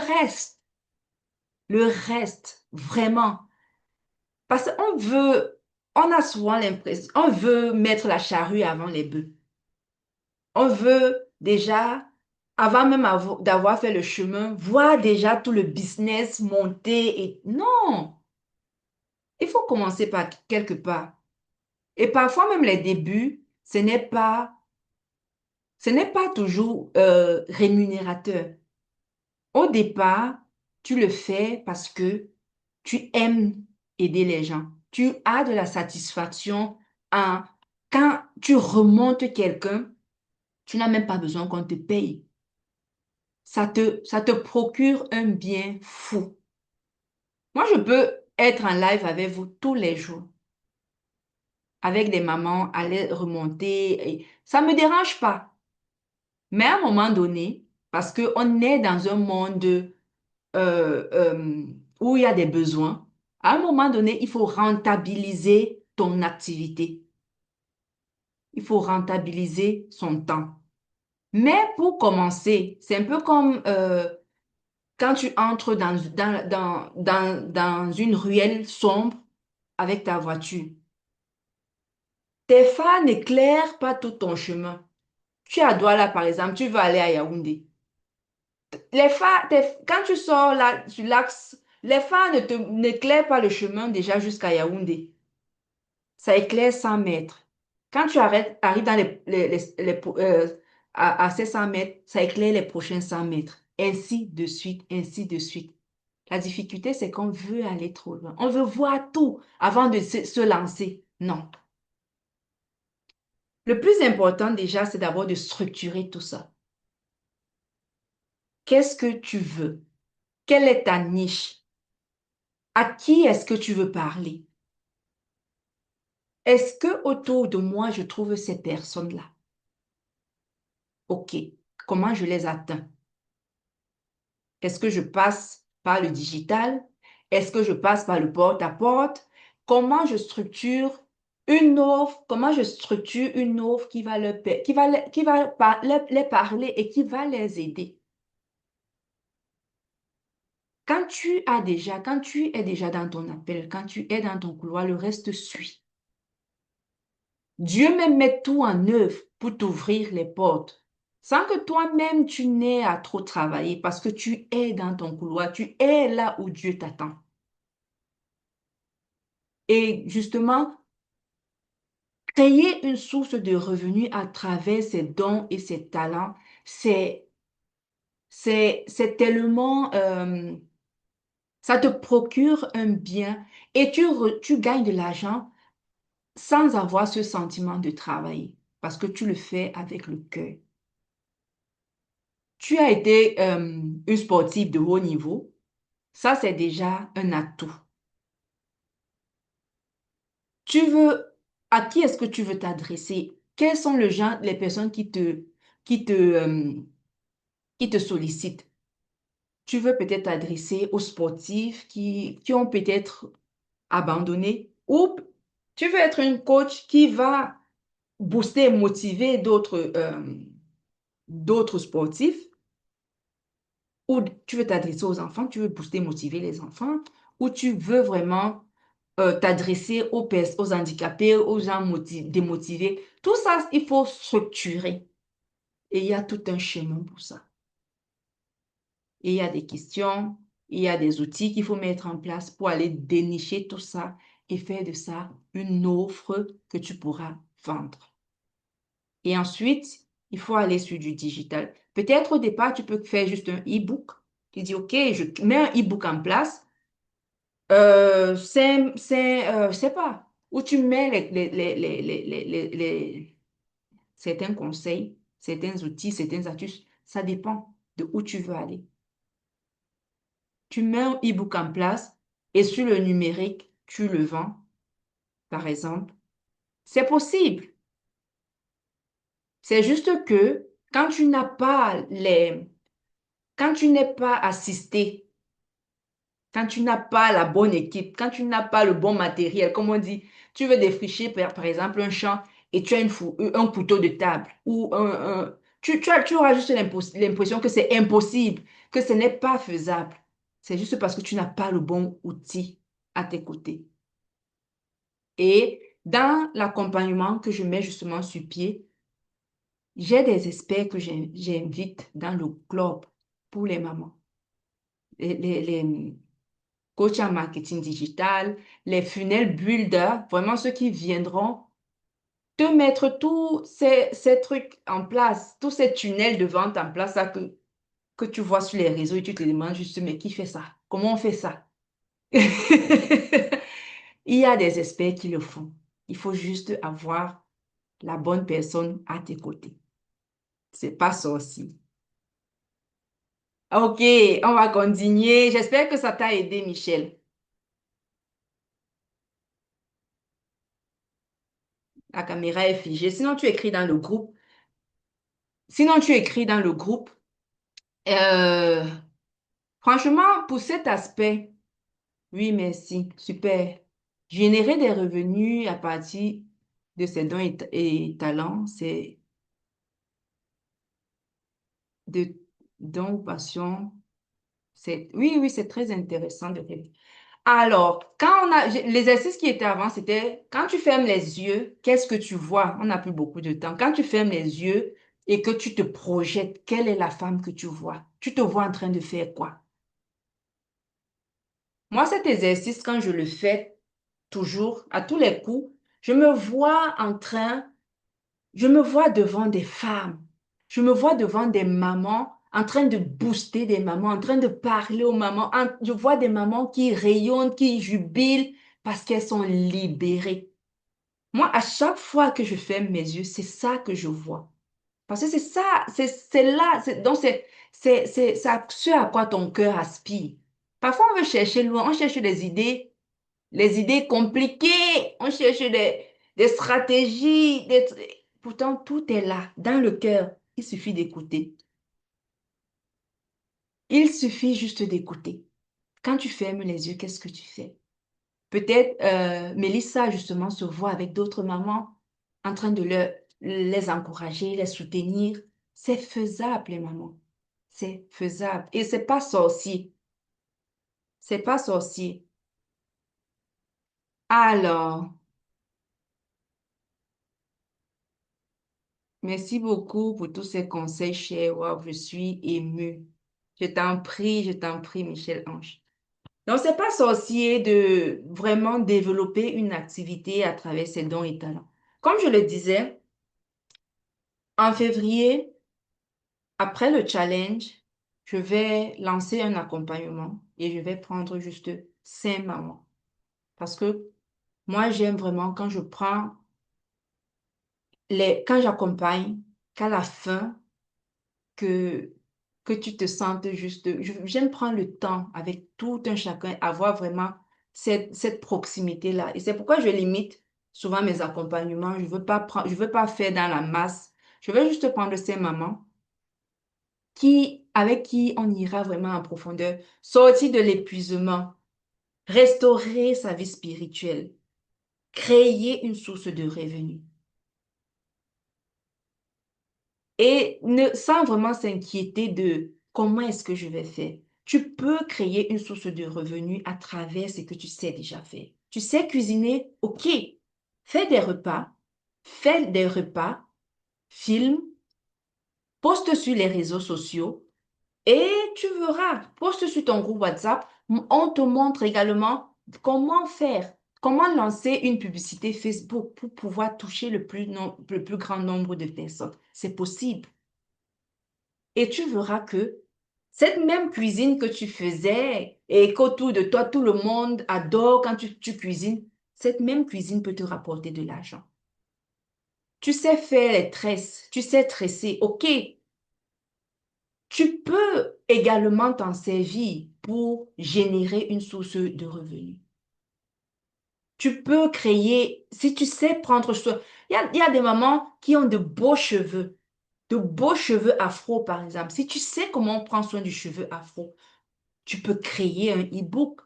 reste, vraiment. Parce on a souvent l'impression, on veut mettre la charrue avant les bœufs. On veut déjà, avant même d'avoir fait le chemin, voir déjà tout le business monter et non, il faut commencer par quelque part. Et parfois même les débuts, ce n'est pas toujours rémunérateur. Au départ, tu le fais parce que tu aimes aider les gens. Tu as de la satisfaction en, quand tu remontes quelqu'un, tu n'as même pas besoin qu'on te paye. Ça te procure un bien fou. Moi, je peux être en live avec vous tous les jours, avec des mamans, aller remonter. Et ça ne me dérange pas. Mais à un moment donné, parce qu'on est dans un monde où il y a des besoins, à un moment donné, il faut rentabiliser ton activité. Il faut rentabiliser son temps. Mais pour commencer, c'est un peu comme quand tu entres dans une ruelle sombre avec ta voiture. Tes phares n'éclairent pas tout ton chemin. Tu es à Douala, par exemple, tu veux aller à Yaoundé. Quand tu sors là, sur l'axe, les phares n'éclairent pas le chemin déjà jusqu'à Yaoundé. Ça éclaire 100 mètres. Quand tu arrives dans à ces 100 mètres, ça éclaire les prochains 100 mètres. Ainsi de suite, ainsi de suite. La difficulté, c'est qu'on veut aller trop loin. On veut voir tout avant de se lancer. Non. Le plus important déjà, c'est d'abord de structurer tout ça. Qu'est-ce que tu veux? Quelle est ta niche? À qui est-ce que tu veux parler? Est-ce que autour de moi, je trouve ces personnes-là? OK. Comment je les atteins? Est-ce que je passe par le digital? Est-ce que je passe par le porte-à-porte? Comment je structure une offre? Comment je structure une offre qui va, les parler et qui va les aider? Quand tu es déjà dans ton appel, quand tu es dans ton couloir, le reste suit. Dieu même met tout en œuvre pour t'ouvrir les portes, sans que toi-même tu n'aies à trop travailler parce que tu es dans ton couloir, tu es là où Dieu t'attend. Et justement, créer une source de revenus à travers ses dons et ses talents, c'est, c'est tellement, ça te procure un bien et tu gagnes de l'argent sans avoir ce sentiment de travailler parce que tu le fais avec le cœur. Tu as été une sportive de haut niveau, ça c'est déjà un atout. À qui est-ce que tu veux t'adresser? Quels sont les personnes qui te, euh, qui te sollicitent? Tu veux peut-être t'adresser aux sportifs qui ont peut-être abandonné ou tu veux être une coach qui va booster et motiver d'autres sportifs ou tu veux t'adresser aux enfants, tu veux booster, motiver les enfants ou tu veux vraiment t'adresser aux handicapés, aux gens démotivés. Tout ça, il faut structurer. Et il y a tout un chemin pour ça. Et il y a des questions, il y a des outils qu'il faut mettre en place pour aller dénicher tout ça et faire de ça une offre que tu pourras vendre. Et ensuite, il faut aller sur du digital. Peut-être au départ, tu peux faire juste un e-book. Tu dis, OK, je mets un e-book en place. Je sais pas, où tu mets certains conseils, certains outils, certaines astuces. Ça dépend de où tu veux aller. Tu mets un e-book en place et sur le numérique, tu le vends, par exemple. C'est possible. C'est juste que quand tu n'es pas assisté, quand tu n'as pas la bonne équipe, quand tu n'as pas le bon matériel, comme on dit, tu veux défricher par exemple un champ et tu as un couteau de table ou tu auras juste l'impression que c'est impossible, que ce n'est pas faisable. C'est juste parce que tu n'as pas le bon outil à tes côtés. Et dans l'accompagnement que je mets justement sur pied, j'ai des experts que j'invite dans le club pour les mamans. Les coachs en marketing digital, les funnel builders, vraiment ceux qui viendront te mettre tous ces trucs en place, tous ces tunnels de vente en place là, que tu vois sur les réseaux et tu te demandes juste, mais qui fait ça? Comment on fait ça? Il y a des experts qui le font. Il faut juste avoir la bonne personne à tes côtés. C'est pas sorcier. Ok, on va continuer. J'espère que ça t'a aidé, Michel. La caméra est figée. Sinon, tu écris dans le groupe. Sinon, tu écris dans le groupe. Euh, Franchement, pour cet aspect, oui, merci. Super. Générer des revenus à partir de ses dons et talents, c'est de dons ou passions. Oui, oui, c'est très intéressant de faire. Alors, l'exercice qui était avant, c'était quand tu fermes les yeux, qu'est-ce que tu vois? On n'a plus beaucoup de temps. Quand tu fermes les yeux et que tu te projettes, quelle est la femme que tu vois? Tu te vois en train de faire quoi? Moi, cet exercice, quand je le fais toujours, à tous les coups, je me vois en train, je me vois devant des femmes, je me vois devant des mamans, en train de booster des mamans, en train de parler aux mamans. Je vois des mamans qui rayonnent, qui jubilent parce qu'elles sont libérées. Moi, à chaque fois que je ferme mes yeux, c'est ça que je vois. Parce que c'est ça, c'est là, donc c'est ce à quoi ton cœur aspire. Parfois, on veut chercher loin, on cherche des idées, les idées compliquées, on cherche des stratégies, pourtant tout est là, dans le cœur. Il suffit d'écouter. Il suffit juste d'écouter. Quand tu fermes les yeux, qu'est-ce que tu fais? Peut-être Mélissa, justement, se voit avec d'autres mamans en train de les encourager, les soutenir. C'est faisable, les mamans. C'est faisable. Et c'est pas sorcier. C'est pas sorcier. Alors, merci beaucoup pour tous ces conseils, chers. Wow, je suis émue. Je t'en prie, Michel-Ange. Donc, c'est pas sorcier de vraiment développer une activité à travers ses dons et talents. Comme je le disais, en février, après le challenge, je vais lancer un accompagnement et je vais prendre juste 5 mamans. Parce que moi, j'aime vraiment quand je prends quand j'accompagne, qu'à la fin, que, que tu te sentes juste. J'aime prendre le temps avec tout un chacun, avoir vraiment cette proximité-là. Et c'est pourquoi je limite souvent mes accompagnements. Je veux pas faire dans la masse. Je veux juste prendre ces mamans avec qui on ira vraiment en profondeur, sortir de l'épuisement, restaurer sa vie spirituelle, créer une source de revenus. Et sans vraiment s'inquiéter de comment est-ce que je vais faire. Tu peux créer une source de revenus à travers ce que tu sais déjà faire. Tu sais cuisiner? OK. Fais des repas, filme, poste sur les réseaux sociaux. Et tu verras, poste sur ton groupe WhatsApp, on te montre également comment faire, comment lancer une publicité Facebook pour pouvoir toucher le plus grand nombre de personnes. C'est possible. Et tu verras que cette même cuisine que tu faisais et qu'autour de toi, tout le monde adore quand tu cuisines, cette même cuisine peut te rapporter de l'argent. Tu sais faire les tresses, tu sais tresser, ok. Tu peux également t'en servir pour générer une source de revenus. Tu peux créer, si tu sais prendre soin. Il y a des mamans qui ont de beaux cheveux afro par exemple. Si tu sais comment on prend soin du cheveu afro, tu peux créer un e-book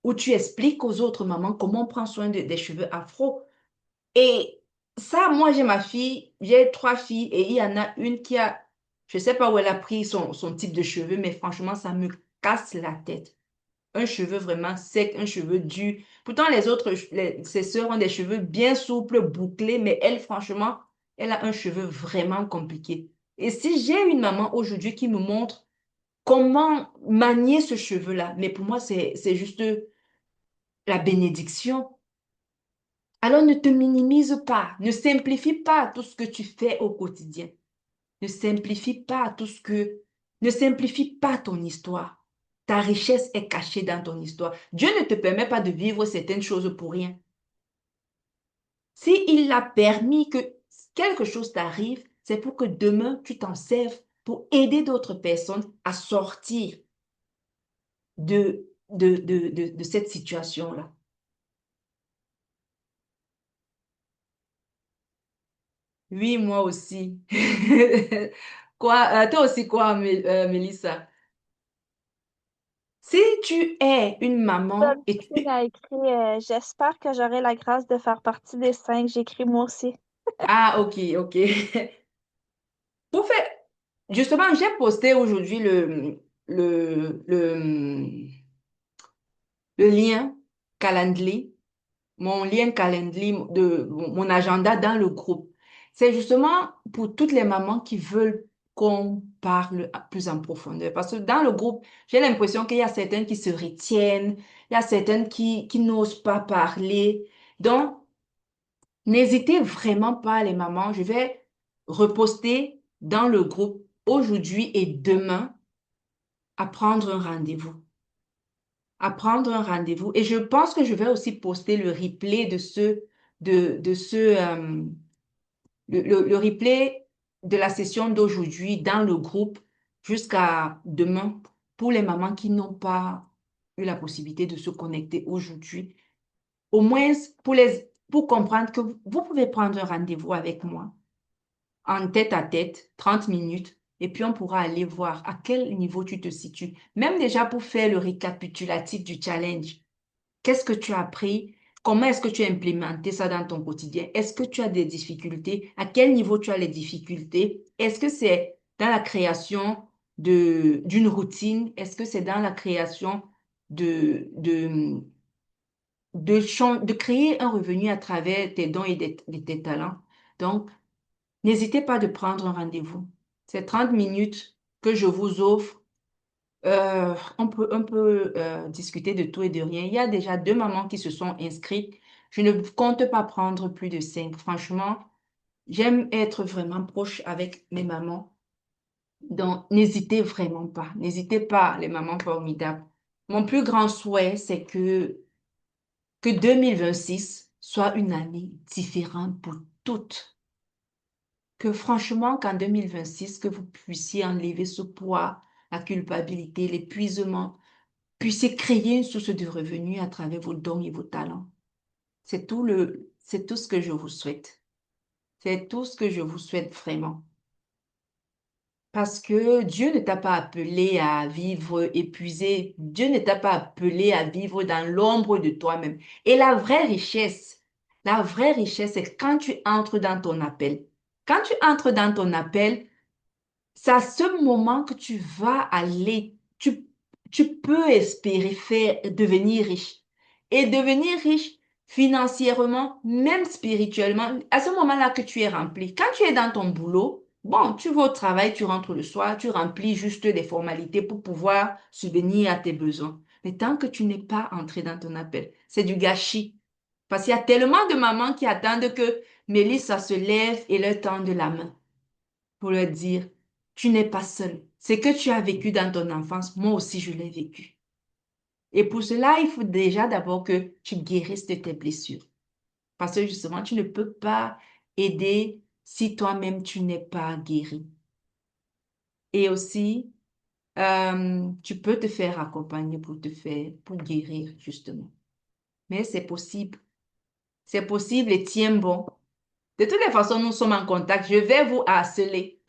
où tu expliques aux autres mamans comment on prend soin des cheveux afro. Et ça, moi, j'ai ma fille, j'ai 3 filles et il y en a une qui a, je sais pas où elle a pris son type de cheveux, mais franchement, ça me casse la tête. Un cheveu vraiment sec, un cheveu dur. Pourtant, les autres, ses sœurs ont des cheveux bien souples, bouclés, mais elle, franchement, elle a un cheveu vraiment compliqué. Et si j'ai une maman aujourd'hui qui me montre comment manier ce cheveu-là, mais pour moi, c'est juste la bénédiction. Alors ne te minimise pas, ne simplifie pas tout ce que tu fais au quotidien. Ne simplifie pas tout ce que... Ne simplifie pas ton histoire. Ta richesse est cachée dans ton histoire. Dieu ne te permet pas de vivre certaines choses pour rien. Si il a permis que quelque chose t'arrive, c'est pour que demain, tu t'en serves pour aider d'autres personnes à sortir de cette situation-là. Oui, moi aussi. Quoi, toi aussi quoi, Mélissa? Si tu es une maman et Il a écrit J'espère que j'aurai la grâce de faire partie des 5. J'écris moi aussi. Ah, ok, ok. Pour faire... Justement, j'ai posté aujourd'hui le lien Calendly, mon lien Calendly de mon agenda dans le groupe. C'est justement pour toutes les mamans qui veulent qu'on parle plus en profondeur. Parce que dans le groupe, j'ai l'impression qu'il y a certaines qui se retiennent, il y a certaines qui n'osent pas parler. Donc, n'hésitez vraiment pas, les mamans. Je vais reposter dans le groupe aujourd'hui et demain à prendre un rendez-vous. À prendre un rendez-vous. Et je pense que je vais aussi poster le replay de ce, le replay de la session d'aujourd'hui dans le groupe jusqu'à demain pour les mamans qui n'ont pas eu la possibilité de se connecter aujourd'hui. Au moins pour comprendre que vous pouvez prendre un rendez-vous avec moi en tête à tête, 30 minutes, et puis on pourra aller voir à quel niveau tu te situes. Même déjà pour faire le récapitulatif du challenge. Qu'est-ce que tu as appris? Comment est-ce que tu as implémenté ça dans ton quotidien? Est-ce que tu as des difficultés? À quel niveau tu as les difficultés? Est-ce que c'est dans la création d'une routine? Est-ce que c'est dans la création de, de créer un revenu à travers tes dons et tes talents? Donc, n'hésitez pas de prendre un rendez-vous. C'est 30 minutes que je vous offre. On peut discuter de tout et de rien. Il y a déjà 2 mamans qui se sont inscrites. Je ne compte pas prendre plus de 5. Franchement, j'aime être vraiment proche avec mes mamans. Donc, n'hésitez vraiment pas. N'hésitez pas, les mamans formidables. Mon plus grand souhait, c'est que 2026 soit une année différente pour toutes. Que franchement, qu'en 2026, que vous puissiez enlever ce poids, la culpabilité, l'épuisement, puissiez créer une source de revenus à travers vos dons et vos talents. C'est tout ce que je vous souhaite. C'est tout ce que je vous souhaite vraiment. Parce que Dieu ne t'a pas appelé à vivre épuisé. Dieu ne t'a pas appelé à vivre dans l'ombre de toi-même. Et la vraie richesse, c'est quand tu entres dans ton appel. Quand tu entres dans ton appel, c'est à ce moment que tu vas aller, tu peux espérer devenir riche. Et devenir riche financièrement, même spirituellement, à ce moment-là que tu es rempli. Quand tu es dans ton boulot, bon, tu vas au travail, tu rentres le soir, tu remplis juste des formalités pour pouvoir subvenir à tes besoins. Mais tant que tu n'es pas entré dans ton appel, c'est du gâchis. Parce qu'il y a tellement de mamans qui attendent que Mélissa se lève et leur tende la main pour leur dire, tu n'es pas seul. Ce que tu as vécu dans ton enfance, moi aussi, je l'ai vécu. Et pour cela, il faut déjà d'abord que tu guérisses de tes blessures. Parce que justement, tu ne peux pas aider si toi-même, tu n'es pas guéri. Et aussi, tu peux te faire accompagner pour guérir, justement. Mais c'est possible. C'est possible et tiens bon. De toutes les façons, nous sommes en contact. Je vais vous harceler.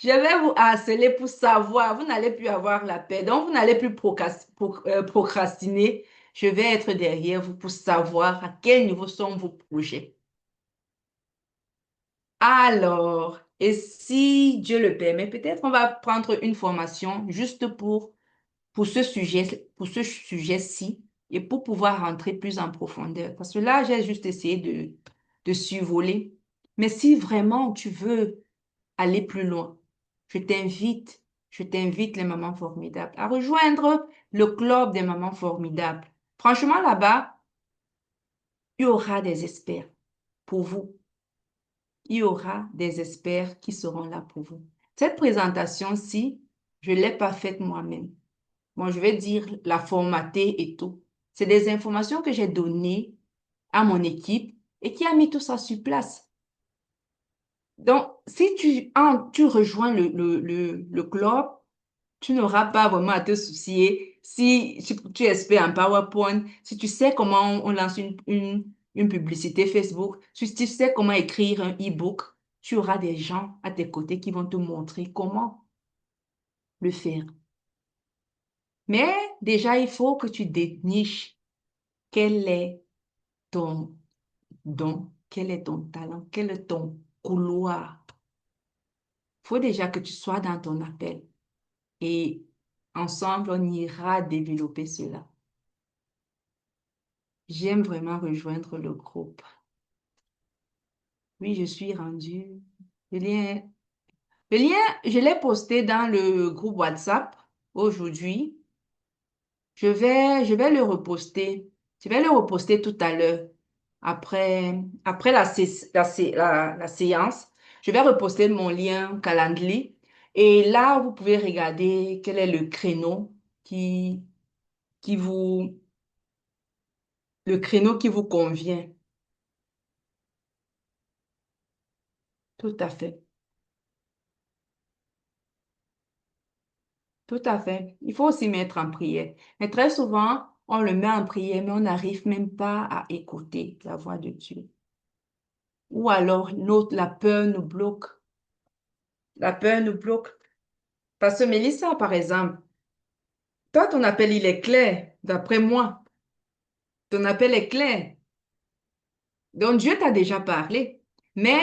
Je vais vous harceler pour savoir. Vous n'allez plus avoir la paix. Donc, vous n'allez plus procrastiner. Je vais être derrière vous pour savoir à quel niveau sont vos projets. Alors, et si Dieu le permet, peut-être on va prendre une formation juste pour ce sujet-ci et pour pouvoir rentrer plus en profondeur. Parce que là, j'ai juste essayé de survoler. Mais si vraiment tu veux aller plus loin, je je t'invite les mamans formidables à rejoindre le club des mamans formidables. Franchement, là-bas, il y aura des experts pour vous. Il y aura des experts qui seront là pour vous. Cette présentation-ci, je ne l'ai pas faite moi-même. Bon, je vais dire la formater et tout. C'est des informations que j'ai données à mon équipe et qui a mis tout ça sur place. Donc, si tu rejoins le club, tu n'auras pas vraiment à te soucier si tu es expert en PowerPoint, si tu sais comment on lance une publicité Facebook, si tu sais comment écrire un e-book, tu auras des gens à tes côtés qui vont te montrer comment le faire. Mais déjà, il faut que tu déniches quel est ton don, quel est ton talent, quel est ton couloir. Il faut déjà que tu sois dans ton appel et ensemble, on ira développer cela. J'aime vraiment rejoindre le groupe. Oui, je suis rendue. Le lien, le lien, je l'ai posté dans le groupe WhatsApp aujourd'hui. Je vais le reposter. Je vais le reposter tout à l'heure. Après la séance, je vais reposter mon lien Calendly. Et là, vous pouvez regarder quel est le créneau qui, qui vous, le créneau qui vous convient. Tout à fait. Tout à fait. Il faut aussi mettre en prière. Mais très souvent, on le met en prière, mais on n'arrive même pas à écouter la voix de Dieu. Ou alors, la peur nous bloque. La peur nous bloque. Parce que Mélissa, par exemple, toi, ton appel, il est clair, d'après moi. Ton appel est clair. Donc, Dieu t'a déjà parlé. Mais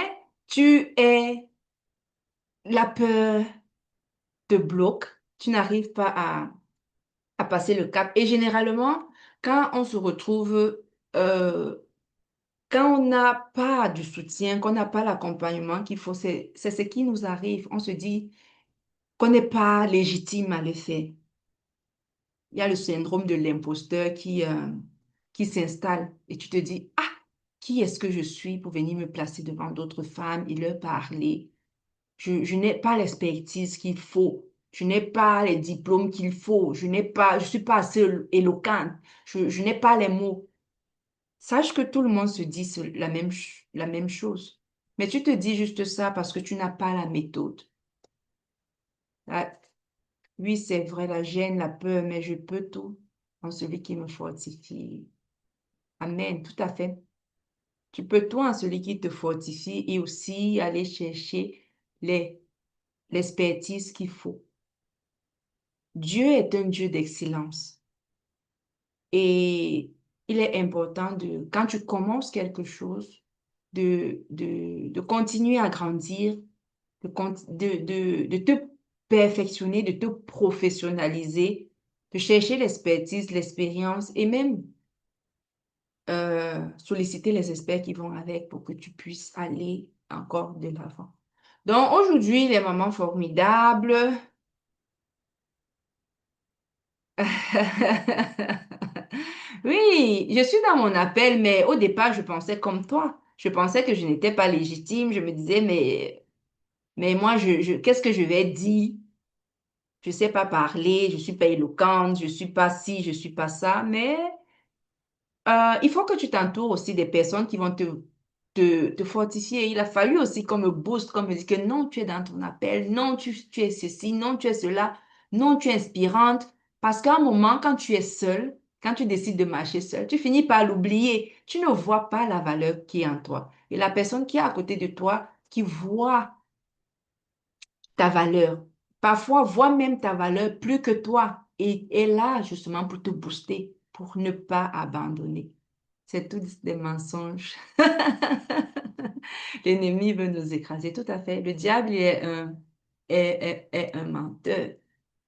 la peur te bloque. Tu n'arrives pas à passer le cap. Et généralement, quand on se retrouve, euh, quand on n'a pas du soutien, qu'on n'a pas l'accompagnement qu'il faut, c'est ce qui nous arrive. On se dit qu'on n'est pas légitime à le faire. Il y a le syndrome de l'imposteur qui s'installe et tu te dis, ah, qui est-ce que je suis pour venir me placer devant d'autres femmes et leur parler? Je n'ai pas l'expertise qu'il faut. Je n'ai pas les diplômes qu'il faut. Je suis pas assez éloquente. Je n'ai pas les mots. Sache que tout le monde se dit la même chose. Mais tu te dis juste ça parce que tu n'as pas la méthode. Ah, oui, c'est vrai, la gêne, la peur, mais je peux tout en celui qui me fortifie. Amen, tout à fait. Tu peux tout en celui qui te fortifie et aussi aller chercher les, l'expertise qu'il faut. Dieu est un Dieu d'excellence. Et il est important quand tu commences quelque chose, de continuer à grandir, de te perfectionner, de te professionnaliser, de chercher l'expertise, l'expérience et même solliciter les experts qui vont avec pour que tu puisses aller encore de l'avant. Donc aujourd'hui, les mamans formidables. Oui, je suis dans mon appel, mais au départ, je pensais comme toi. Je pensais que je n'étais pas légitime. Je me disais, mais moi, qu'est-ce que je vais dire? Je ne sais pas parler, je ne suis pas éloquente, je ne suis pas ci, je ne suis pas ça. Mais il faut que tu t'entoures aussi des personnes qui vont te fortifier. Il a fallu aussi qu'on me booste, qu'on me dise que non, tu es dans ton appel, non, tu es ceci, non, tu es cela, non, tu es inspirante. Parce qu'à un moment, quand tu es seule, quand tu décides de marcher seule, tu finis par l'oublier. Tu ne vois pas la valeur qui est en toi. Et la personne qui est à côté de toi, qui voit ta valeur, parfois voit même ta valeur plus que toi et est là justement pour te booster, pour ne pas abandonner. C'est tous des mensonges. L'ennemi veut nous écraser, tout à fait. Le diable est un menteur.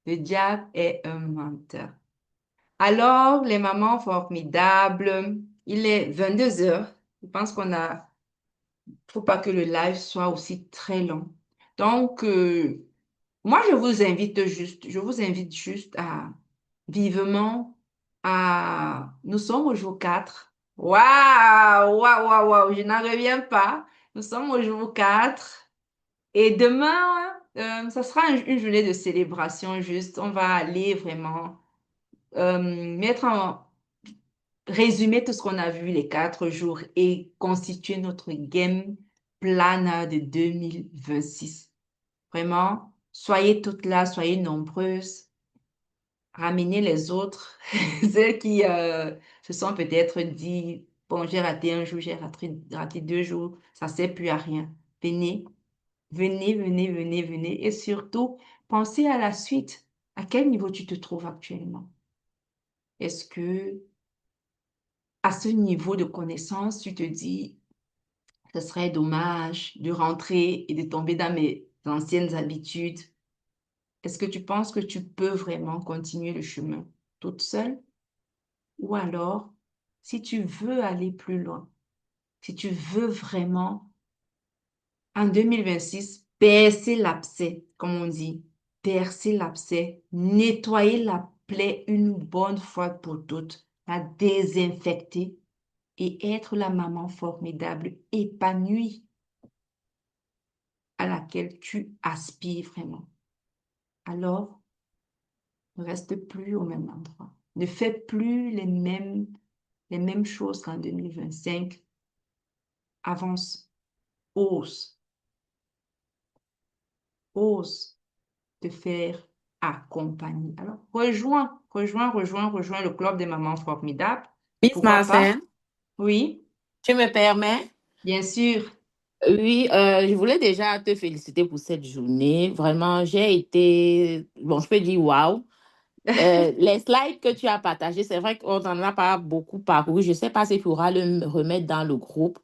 Le diable est un menteur. Alors, les mamans formidables, il est 22 heures. Je pense faut pas que le live soit aussi très long. Donc, moi, je vous invite juste à vivement nous sommes au jour 4. Waouh, waouh, waouh, waouh, je n'en reviens pas. Nous sommes au jour 4. Et demain, ça sera une journée de célébration juste. On va aller vraiment mettre en résumer tout ce qu'on a vu les 4 jours et constituer notre game plan de 2026. Vraiment, soyez toutes là, soyez nombreuses, ramenez les autres, celles qui se sont peut-être dit, bon, j'ai raté un jour, j'ai raté 2 jours, ça ne sert plus à rien. Venez, venez, venez, venez, venez. Et surtout, pensez à la suite. À quel niveau tu te trouves actuellement? Est-ce que à ce niveau de connaissance, tu te dis, ce serait dommage de rentrer et de tomber dans mes anciennes habitudes? Est-ce que tu penses que tu peux vraiment continuer le chemin toute seule? Ou alors, si tu veux aller plus loin, si tu veux vraiment, en 2026, percer l'abcès, comme on dit, percer l'abcès, nettoyer la plaie une bonne fois pour toutes, la désinfecter et être la maman formidable, épanouie à laquelle tu aspires vraiment. Alors, ne reste plus au même endroit. Ne fais plus les mêmes choses qu'en 2025. Avance, ose, ose te faire accompagner. Alors, rejoins le club des mamans formidables. Miss Pourquoi pas? Marcel, Oui, tu me permets? bien sûr. Oui, je voulais déjà te féliciter pour cette journée. Vraiment, j'ai été, bon, je peux dire waouh. Les slides que tu as partagés, c'est vrai qu'on n'en a pas beaucoup parcouru. Je ne sais pas si tu pourras le remettre dans le groupe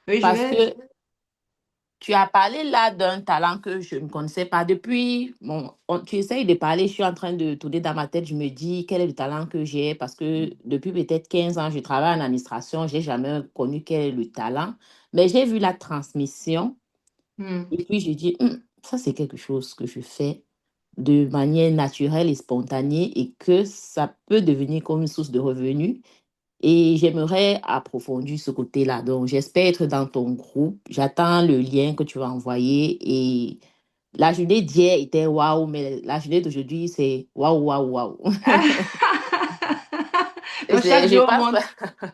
Oui, je parce vais. que tu as parlé là d'un talent que je ne connaissais pas depuis. Bon, tu essayes de parler, je suis en train de tourner dans ma tête. Je me dis quel est le talent que j'ai parce que depuis peut-être 15 ans, je travaille en administration. Je n'ai jamais connu quel est le talent. Mais j'ai vu la transmission Hmm. et puis je dis, ça c'est quelque chose que je fais de manière naturelle et spontanée et que ça peut devenir comme une source de revenus. Et j'aimerais approfondir ce côté-là. Donc, j'espère être dans ton groupe. J'attends le lien que tu vas envoyer. Et la journée d'hier était waouh, mais la journée d'aujourd'hui, c'est waouh, waouh, waouh. Donc, chaque Je jour, pense.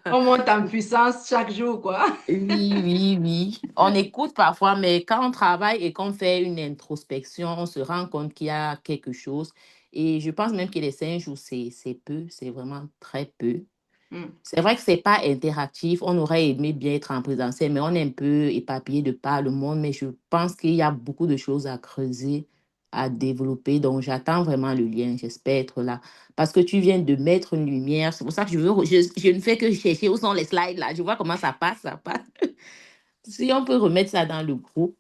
on monte en puissance chaque jour, quoi. Oui, oui, oui. On écoute parfois, mais quand on travaille et qu'on fait une introspection, on se rend compte qu'il y a quelque chose. Et je pense même que les 5 jours, c'est peu, c'est vraiment très peu. Hmm. C'est vrai que c'est pas interactif. On aurait aimé bien être en présentiel, mais on est un peu éparpillé de par le monde. Mais je pense qu'il y a beaucoup de choses à creuser, à développer. Donc, j'attends vraiment le lien. J'espère être là. Parce que tu viens de mettre une lumière. C'est pour ça que je ne fais que chercher où sont les slides là. Je vois comment ça passe, ça passe. Si on peut remettre ça dans le groupe.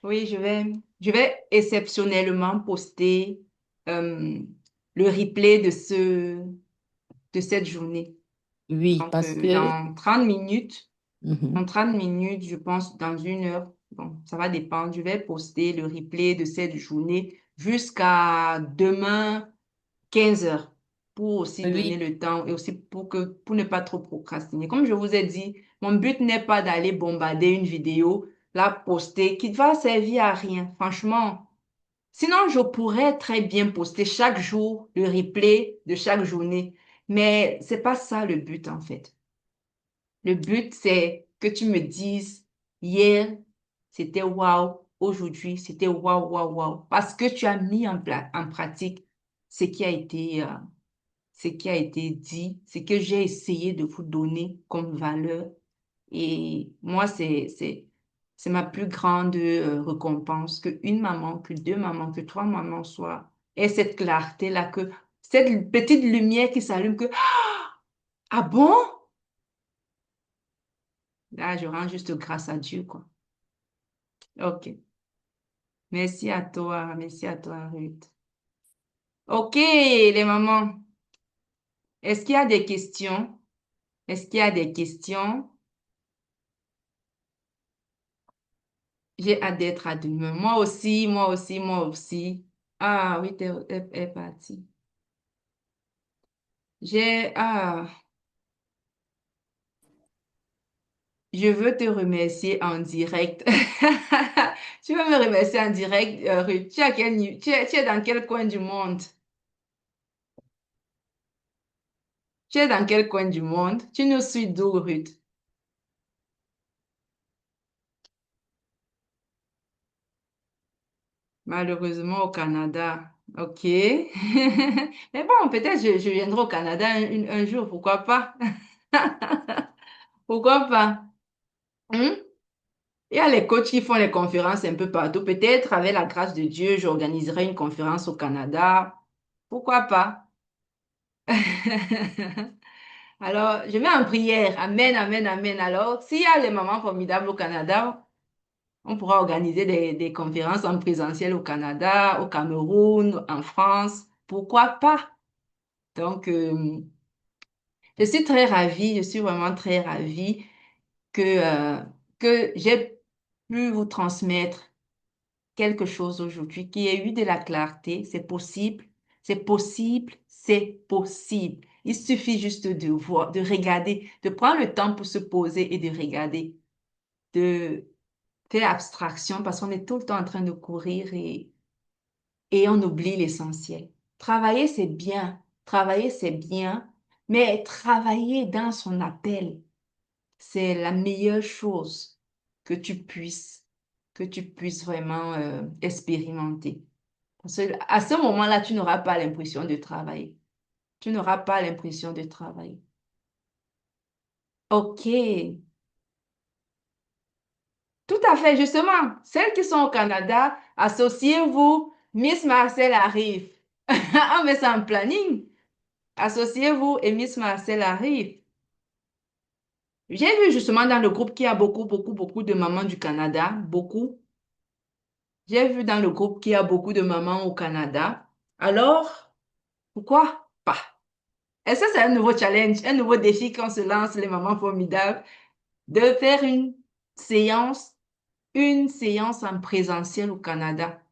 Oui, je vais exceptionnellement poster euh, le replay de cette journée. Oui, Donc, parce que dans mhm. 30 minutes, je pense dans 1 heure, bon, ça va dépendre. Je vais poster le replay de cette journée jusqu'à demain 15 heures pour aussi donner Oui, le temps et aussi pour ne pas trop procrastiner. Comme je vous ai dit, mon but n'est pas d'aller bombarder une vidéo, la poster, qui ne va servir à rien, franchement. Sinon, je pourrais très bien poster chaque jour le replay de chaque journée, mais c'est pas ça le but en fait. Le but, c'est que tu me dises, hier, c'était waouh, aujourd'hui, c'était waouh, waouh, waouh, parce que tu as mis en pratique ce qui a été, ce qui a été dit, ce que j'ai essayé de vous donner comme valeur. Et moi, c'est ma plus grande récompense que une maman, que deux mamans, que trois mamans soient, aient cette clarté-là, que cette petite lumière qui s'allume, que, ah bon? Là, je rends juste grâce à Dieu, quoi. Ok. Merci à toi, Ruth. Ok, les mamans, est-ce qu'il y a des questions? Est-ce qu'il y a des questions? J'ai hâte d'être à demain. Moi aussi, moi aussi, moi aussi. Ah oui, elle est partie. Ah, je veux te remercier en direct. Tu veux me remercier en direct, Ruth? Tu es dans quel coin du monde? Tu es dans quel coin du monde? Tu nous suis d'où, Ruth? Malheureusement au Canada. Ok. Mais bon, peut-être je viendrai au Canada un jour, pourquoi pas? Pourquoi pas? Hmm? Il y a les coachs qui font les conférences un peu partout. Peut-être avec la grâce de Dieu, j'organiserai une conférence au Canada. Pourquoi pas? Alors, je mets en prière. Amen, amen, amen. Alors, s'il y a les mamans formidables au Canada, on pourra organiser des conférences en présentiel au Canada, au Cameroun, en France. Pourquoi pas? Donc, je suis très ravie, je suis vraiment très ravie que, euh, que j'ai pu vous transmettre quelque chose aujourd'hui, qui ait eu de la clarté. C'est possible, c'est possible, c'est possible. Il suffit juste de voir, de regarder, de prendre le temps pour se poser et de regarder, de faire abstraction parce qu'on est tout le temps en train de courir et on oublie l'essentiel. Travailler c'est bien, mais travailler dans son appel, c'est la meilleure chose que que tu puisses vraiment expérimenter. Parce que à ce moment-là, tu n'auras pas l'impression de travailler. Tu n'auras pas l'impression de travailler. OK. Tout à fait, justement. Celles qui sont au Canada, associez-vous. Miss Marcel arrive. On met ça en planning. Associez-vous et Miss Marcel arrive. J'ai vu justement dans le groupe qu'il y a beaucoup, beaucoup, beaucoup de mamans du Canada. Beaucoup. J'ai vu dans le groupe qu'il y a beaucoup de mamans au Canada. Alors, pourquoi pas? Est-ce que c'est un nouveau challenge, un nouveau défi qu'on se lance, les mamans formidables, de faire séance, une séance en présentiel au Canada?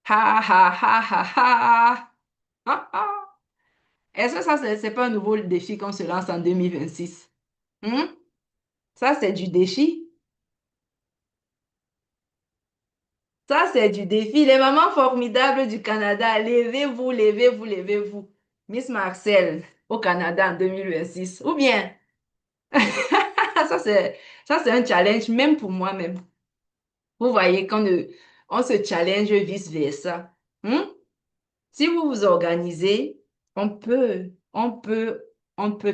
Ha, ha, ha, ha, ha. Ah, ah. Est-ce que ça, c'est pas un nouveau défi qu'on se lance en 2026? Hmm? Ça, c'est du défi. Ça, c'est du défi. Les mamans formidables du Canada, levez-vous, levez-vous, levez-vous. Miss Marcel au Canada en 2026. Ou bien, ça, c'est un challenge même pour moi-même. Vous voyez, on se challenge vice-versa. Hmm? Si vous vous organisez, on peut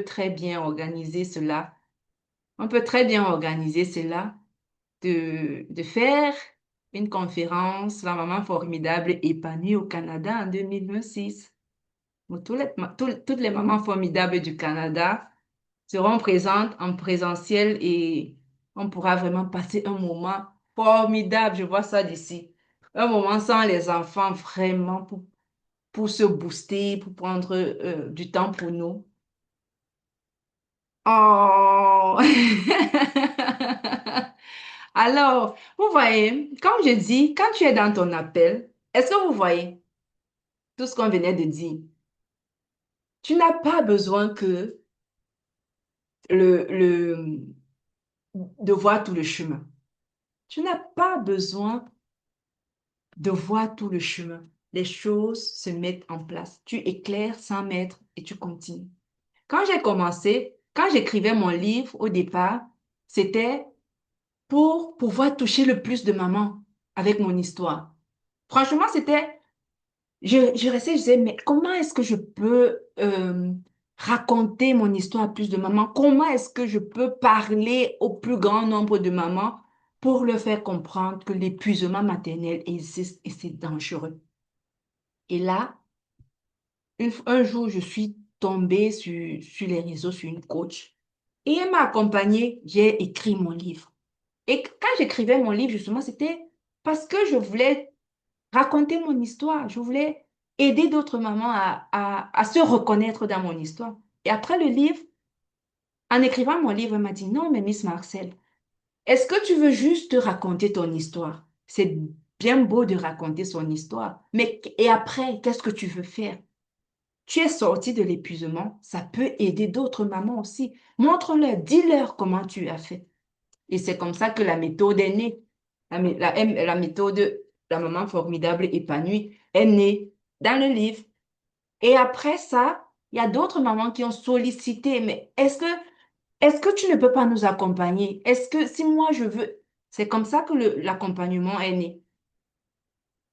très bien organiser cela. On peut très bien organiser cela, de faire une conférence, la maman formidable épanouie au Canada en 2026. Où toutes les mamans formidables du Canada seront présentes en présentiel et on pourra vraiment passer un moment formidable. Je vois ça d'ici. Un moment sans les enfants, vraiment, pour se booster, pour prendre du temps pour nous. Oh! Alors, vous voyez, comme je dis, quand tu es dans ton appel, est-ce que vous voyez tout ce qu'on venait de dire? Tu n'as pas besoin que le, de voir tout le chemin. Tu n'as pas besoin de voir tout le chemin. Les choses se mettent en place. Tu éclaires 100 mètres et tu continues. Quand j'ai commencé, quand j'écrivais mon livre au départ, c'était pour pouvoir toucher le plus de mamans avec mon histoire. Franchement, je restais, je disais, mais comment est-ce que je peux raconter mon histoire à plus de mamans? Comment est-ce que je peux parler au plus grand nombre de mamans pour leur faire comprendre que l'épuisement maternel existe et c'est dangereux? Et là, un jour, je suis tombée sur les réseaux sur une coach et elle m'a accompagnée. J'ai écrit mon livre. Et quand j'écrivais mon livre, justement, c'était parce que je voulais raconter mon histoire. Je voulais aider d'autres mamans à se reconnaître dans mon histoire. Et après le livre, en écrivant mon livre, elle m'a dit, non, mais Miss Marcel, est-ce que tu veux juste raconter ton histoire? C'est bien beau de raconter son histoire, mais et après, qu'est-ce que tu veux faire? Tu es sorti de l'épuisement, ça peut aider d'autres mamans aussi. Montre-leur, dis-leur comment tu as fait. Et c'est comme ça que la méthode est née. La méthode La maman formidable épanouie est née dans le livre. Et après ça, il y a d'autres mamans qui ont sollicité, mais est-ce que tu ne peux pas nous accompagner? Est-ce que si moi je veux, c'est comme ça que l'accompagnement est né.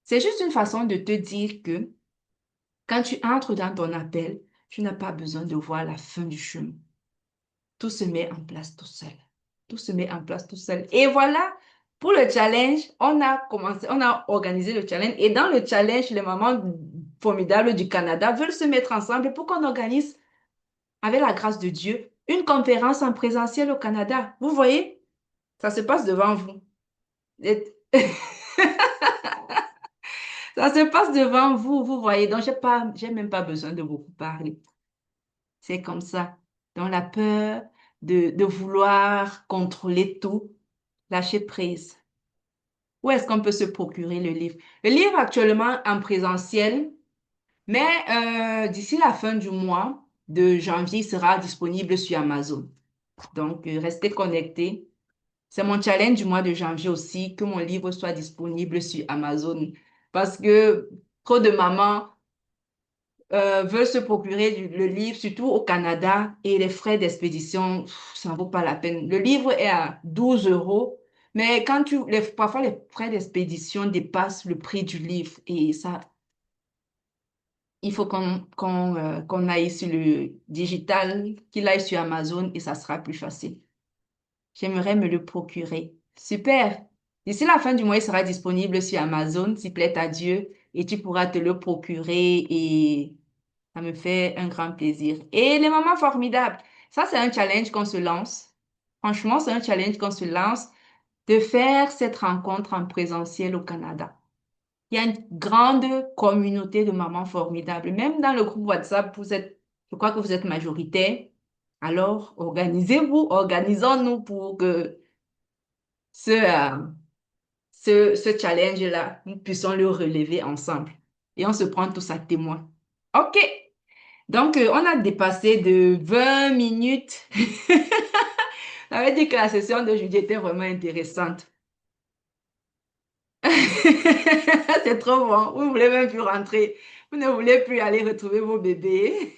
C'est juste une façon de te dire que quand tu entres dans ton appel, tu n'as pas besoin de voir la fin du chemin. Tout se met en place tout seul. Tout se met en place tout seul. Et voilà, pour le challenge, on a organisé le challenge. Et dans le challenge, les mamans formidables du Canada veulent se mettre ensemble pour qu'on organise, avec la grâce de Dieu, une conférence en présentiel au Canada. Vous voyez, ça se passe devant vous. Et- Ça se passe devant vous, vous voyez. Donc, j'ai même pas besoin de beaucoup parler. C'est comme ça. Donc, la peur de vouloir contrôler tout, lâcher prise. Où est-ce qu'on peut se procurer le livre? Le livre actuellement en présentiel, mais d'ici la fin du mois de janvier, il sera disponible sur Amazon. Donc, restez connectés. C'est mon challenge du mois de janvier aussi, que mon livre soit disponible sur Amazon. Parce que trop de mamans veulent se procurer le livre, surtout au Canada, et les frais d'expédition, ça ne vaut pas la peine. Le livre est à 12 euros, mais parfois les frais d'expédition dépassent le prix du livre, et ça, il faut qu'on aille sur le digital, qu'il aille sur Amazon, et ça sera plus facile. J'aimerais me le procurer. Super! D'ici la fin du mois, il sera disponible sur Amazon, s'il plaît à Dieu, et tu pourras te le procurer et ça me fait un grand plaisir. Et les mamans formidables, ça c'est un challenge qu'on se lance. Franchement, c'est un challenge qu'on se lance de faire cette rencontre en présentiel au Canada. Il y a une grande communauté de mamans formidables. Même dans le groupe WhatsApp, je crois que vous êtes majoritaire. Alors, organisez-vous, organisons-nous pour que ce, euh, ce challenge-là, nous puissions le relever ensemble. Et on se prend tous à témoin. OK. Donc, on a dépassé de 20 minutes. Ça veut dire que la session de jeudi était vraiment intéressante. C'est trop bon. Vous ne voulez même plus rentrer. Vous ne voulez plus aller retrouver vos bébés.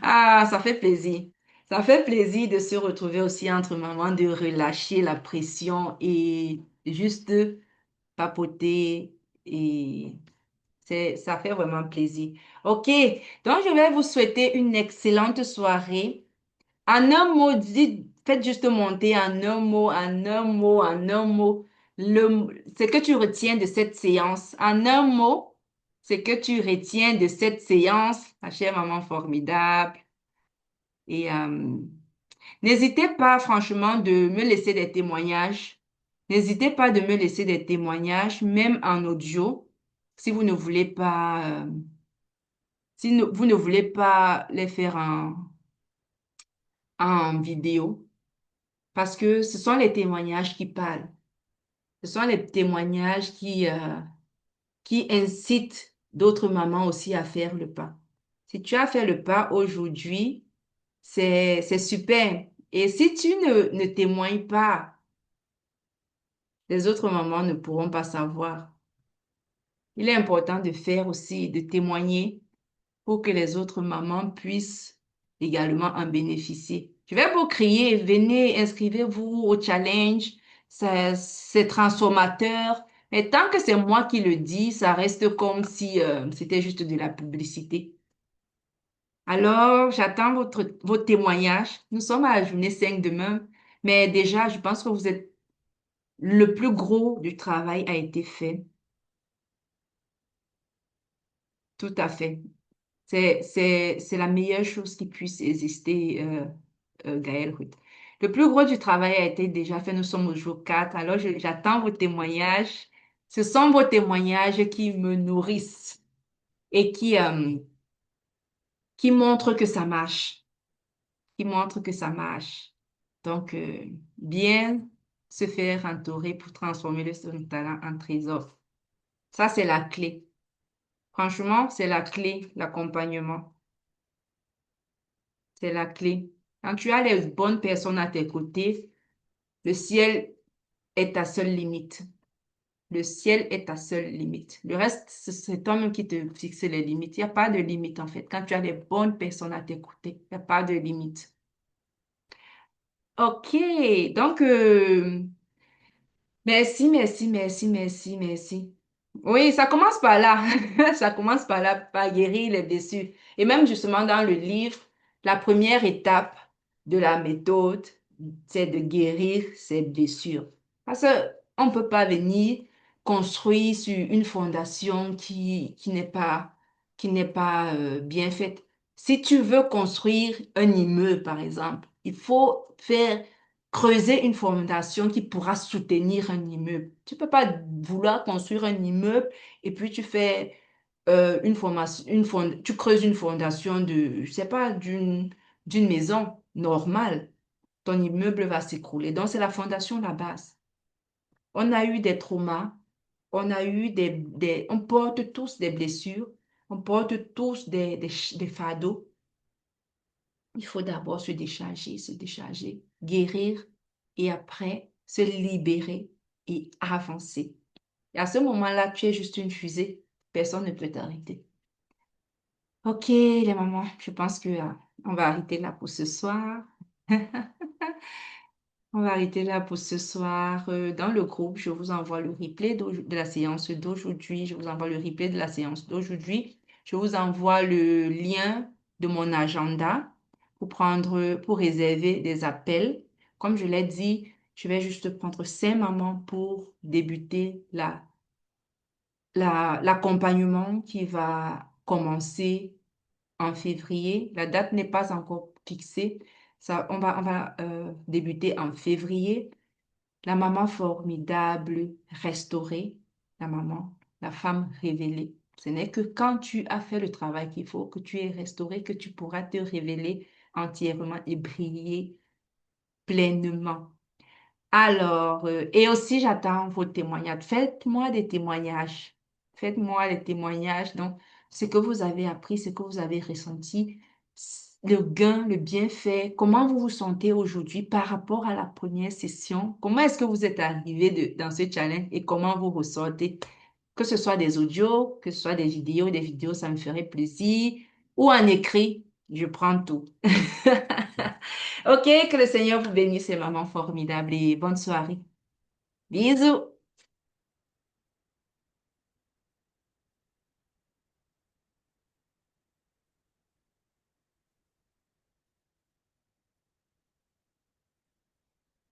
Ah, ça fait plaisir. Ça fait plaisir de se retrouver aussi entre mamans, de relâcher la pression et juste papoter et ça fait vraiment plaisir. OK, donc je vais vous souhaiter une excellente soirée. En un mot, faites juste monter en un mot, en un mot, en un mot, ce que tu retiens de cette séance. En un mot, ce que tu retiens de cette séance, ma chère maman formidable. Et n'hésitez pas, franchement, de me laisser des témoignages. N'hésitez pas de me laisser des témoignages, même en audio, si vous ne voulez pas, vous ne voulez pas les faire en vidéo, parce que ce sont les témoignages qui parlent. Ce sont les témoignages qui incitent d'autres mamans aussi à faire le pas. Si tu as fait le pas aujourd'hui, c'est super. Et si tu ne témoignes pas, les autres mamans ne pourront pas savoir. Il est important de faire aussi, de témoigner pour que les autres mamans puissent également en bénéficier. Je vais vous crier, venez, inscrivez-vous au challenge, c'est transformateur. Mais tant que c'est moi qui le dis, ça reste comme si c'était juste de la publicité. Alors, j'attends vos témoignages. Nous sommes à la journée 5 demain, mais déjà, je pense que le plus gros du travail a été fait. Tout à fait. C'est la meilleure chose qui puisse exister, Gaël Ruth. Le plus gros du travail a été déjà fait. Nous sommes au jour 4. Alors, j'attends vos témoignages. Ce sont vos témoignages qui me nourrissent et qui montrent que ça marche. Qui montrent que ça marche. Donc, bien se faire entourer pour transformer son talent en trésor. Ça, c'est la clé. Franchement, c'est la clé, l'accompagnement. C'est la clé. Quand tu as les bonnes personnes à tes côtés, le ciel est ta seule limite. Le ciel est ta seule limite. Le reste, c'est toi-même qui te fixes les limites. Il n'y a pas de limite, en fait. Quand tu as les bonnes personnes à tes côtés, il n'y a pas de limite. OK. Donc, merci, merci, merci, merci, merci. Oui, ça commence par là. Ça commence par là, par guérir les blessures. Et même justement dans le livre, la première étape de la méthode, c'est de guérir ses blessures. Parce qu'on ne peut pas venir construire sur une fondation qui n'est pas bien faite. Si tu veux construire un immeuble, par exemple, il faut faire creuser une fondation qui pourra soutenir un immeuble. Tu peux pas vouloir construire un immeuble et puis tu fais une formation, tu creuses une fondation de, je sais pas, d'une maison normale. Ton immeuble va s'écrouler. Donc, c'est la fondation, la base. On a eu des traumas, on a eu on porte tous des blessures, on porte tous des fardeaux. Il faut d'abord se décharger, guérir et après se libérer et avancer. Et à ce moment-là, tu es juste une fusée. Personne ne peut t'arrêter. Ok, les mamans, je pense que on va arrêter là pour ce soir. On va arrêter là pour ce soir. Dans le groupe, je vous envoie le replay de la séance d'aujourd'hui. Je vous envoie le replay de la séance d'aujourd'hui. Je vous envoie le lien de mon agenda pour réserver des appels. Comme je l'ai dit, je vais juste prendre 5 mamans pour débuter l'accompagnement qui va commencer en février. La date n'est pas encore fixée. Ça, on va débuter en février. La maman formidable, restaurée, la maman, la femme révélée. Ce n'est que quand tu as fait le travail qu'il faut, que tu es restauré, que tu pourras te révéler entièrement et briller pleinement. Alors, et aussi, j'attends vos témoignages. Faites-moi des témoignages. Faites-moi des témoignages. Donc, ce que vous avez appris, ce que vous avez ressenti, le gain, le bienfait, comment vous vous sentez aujourd'hui par rapport à la première session. Comment est-ce que vous êtes arrivé dans ce challenge et comment vous ressortez? Que ce soit des audios, que ce soit des vidéos, ça me ferait plaisir. Ou en écrit, je prends tout. Ok, que le Seigneur vous bénisse, maman formidable, et bonne soirée. Bisous.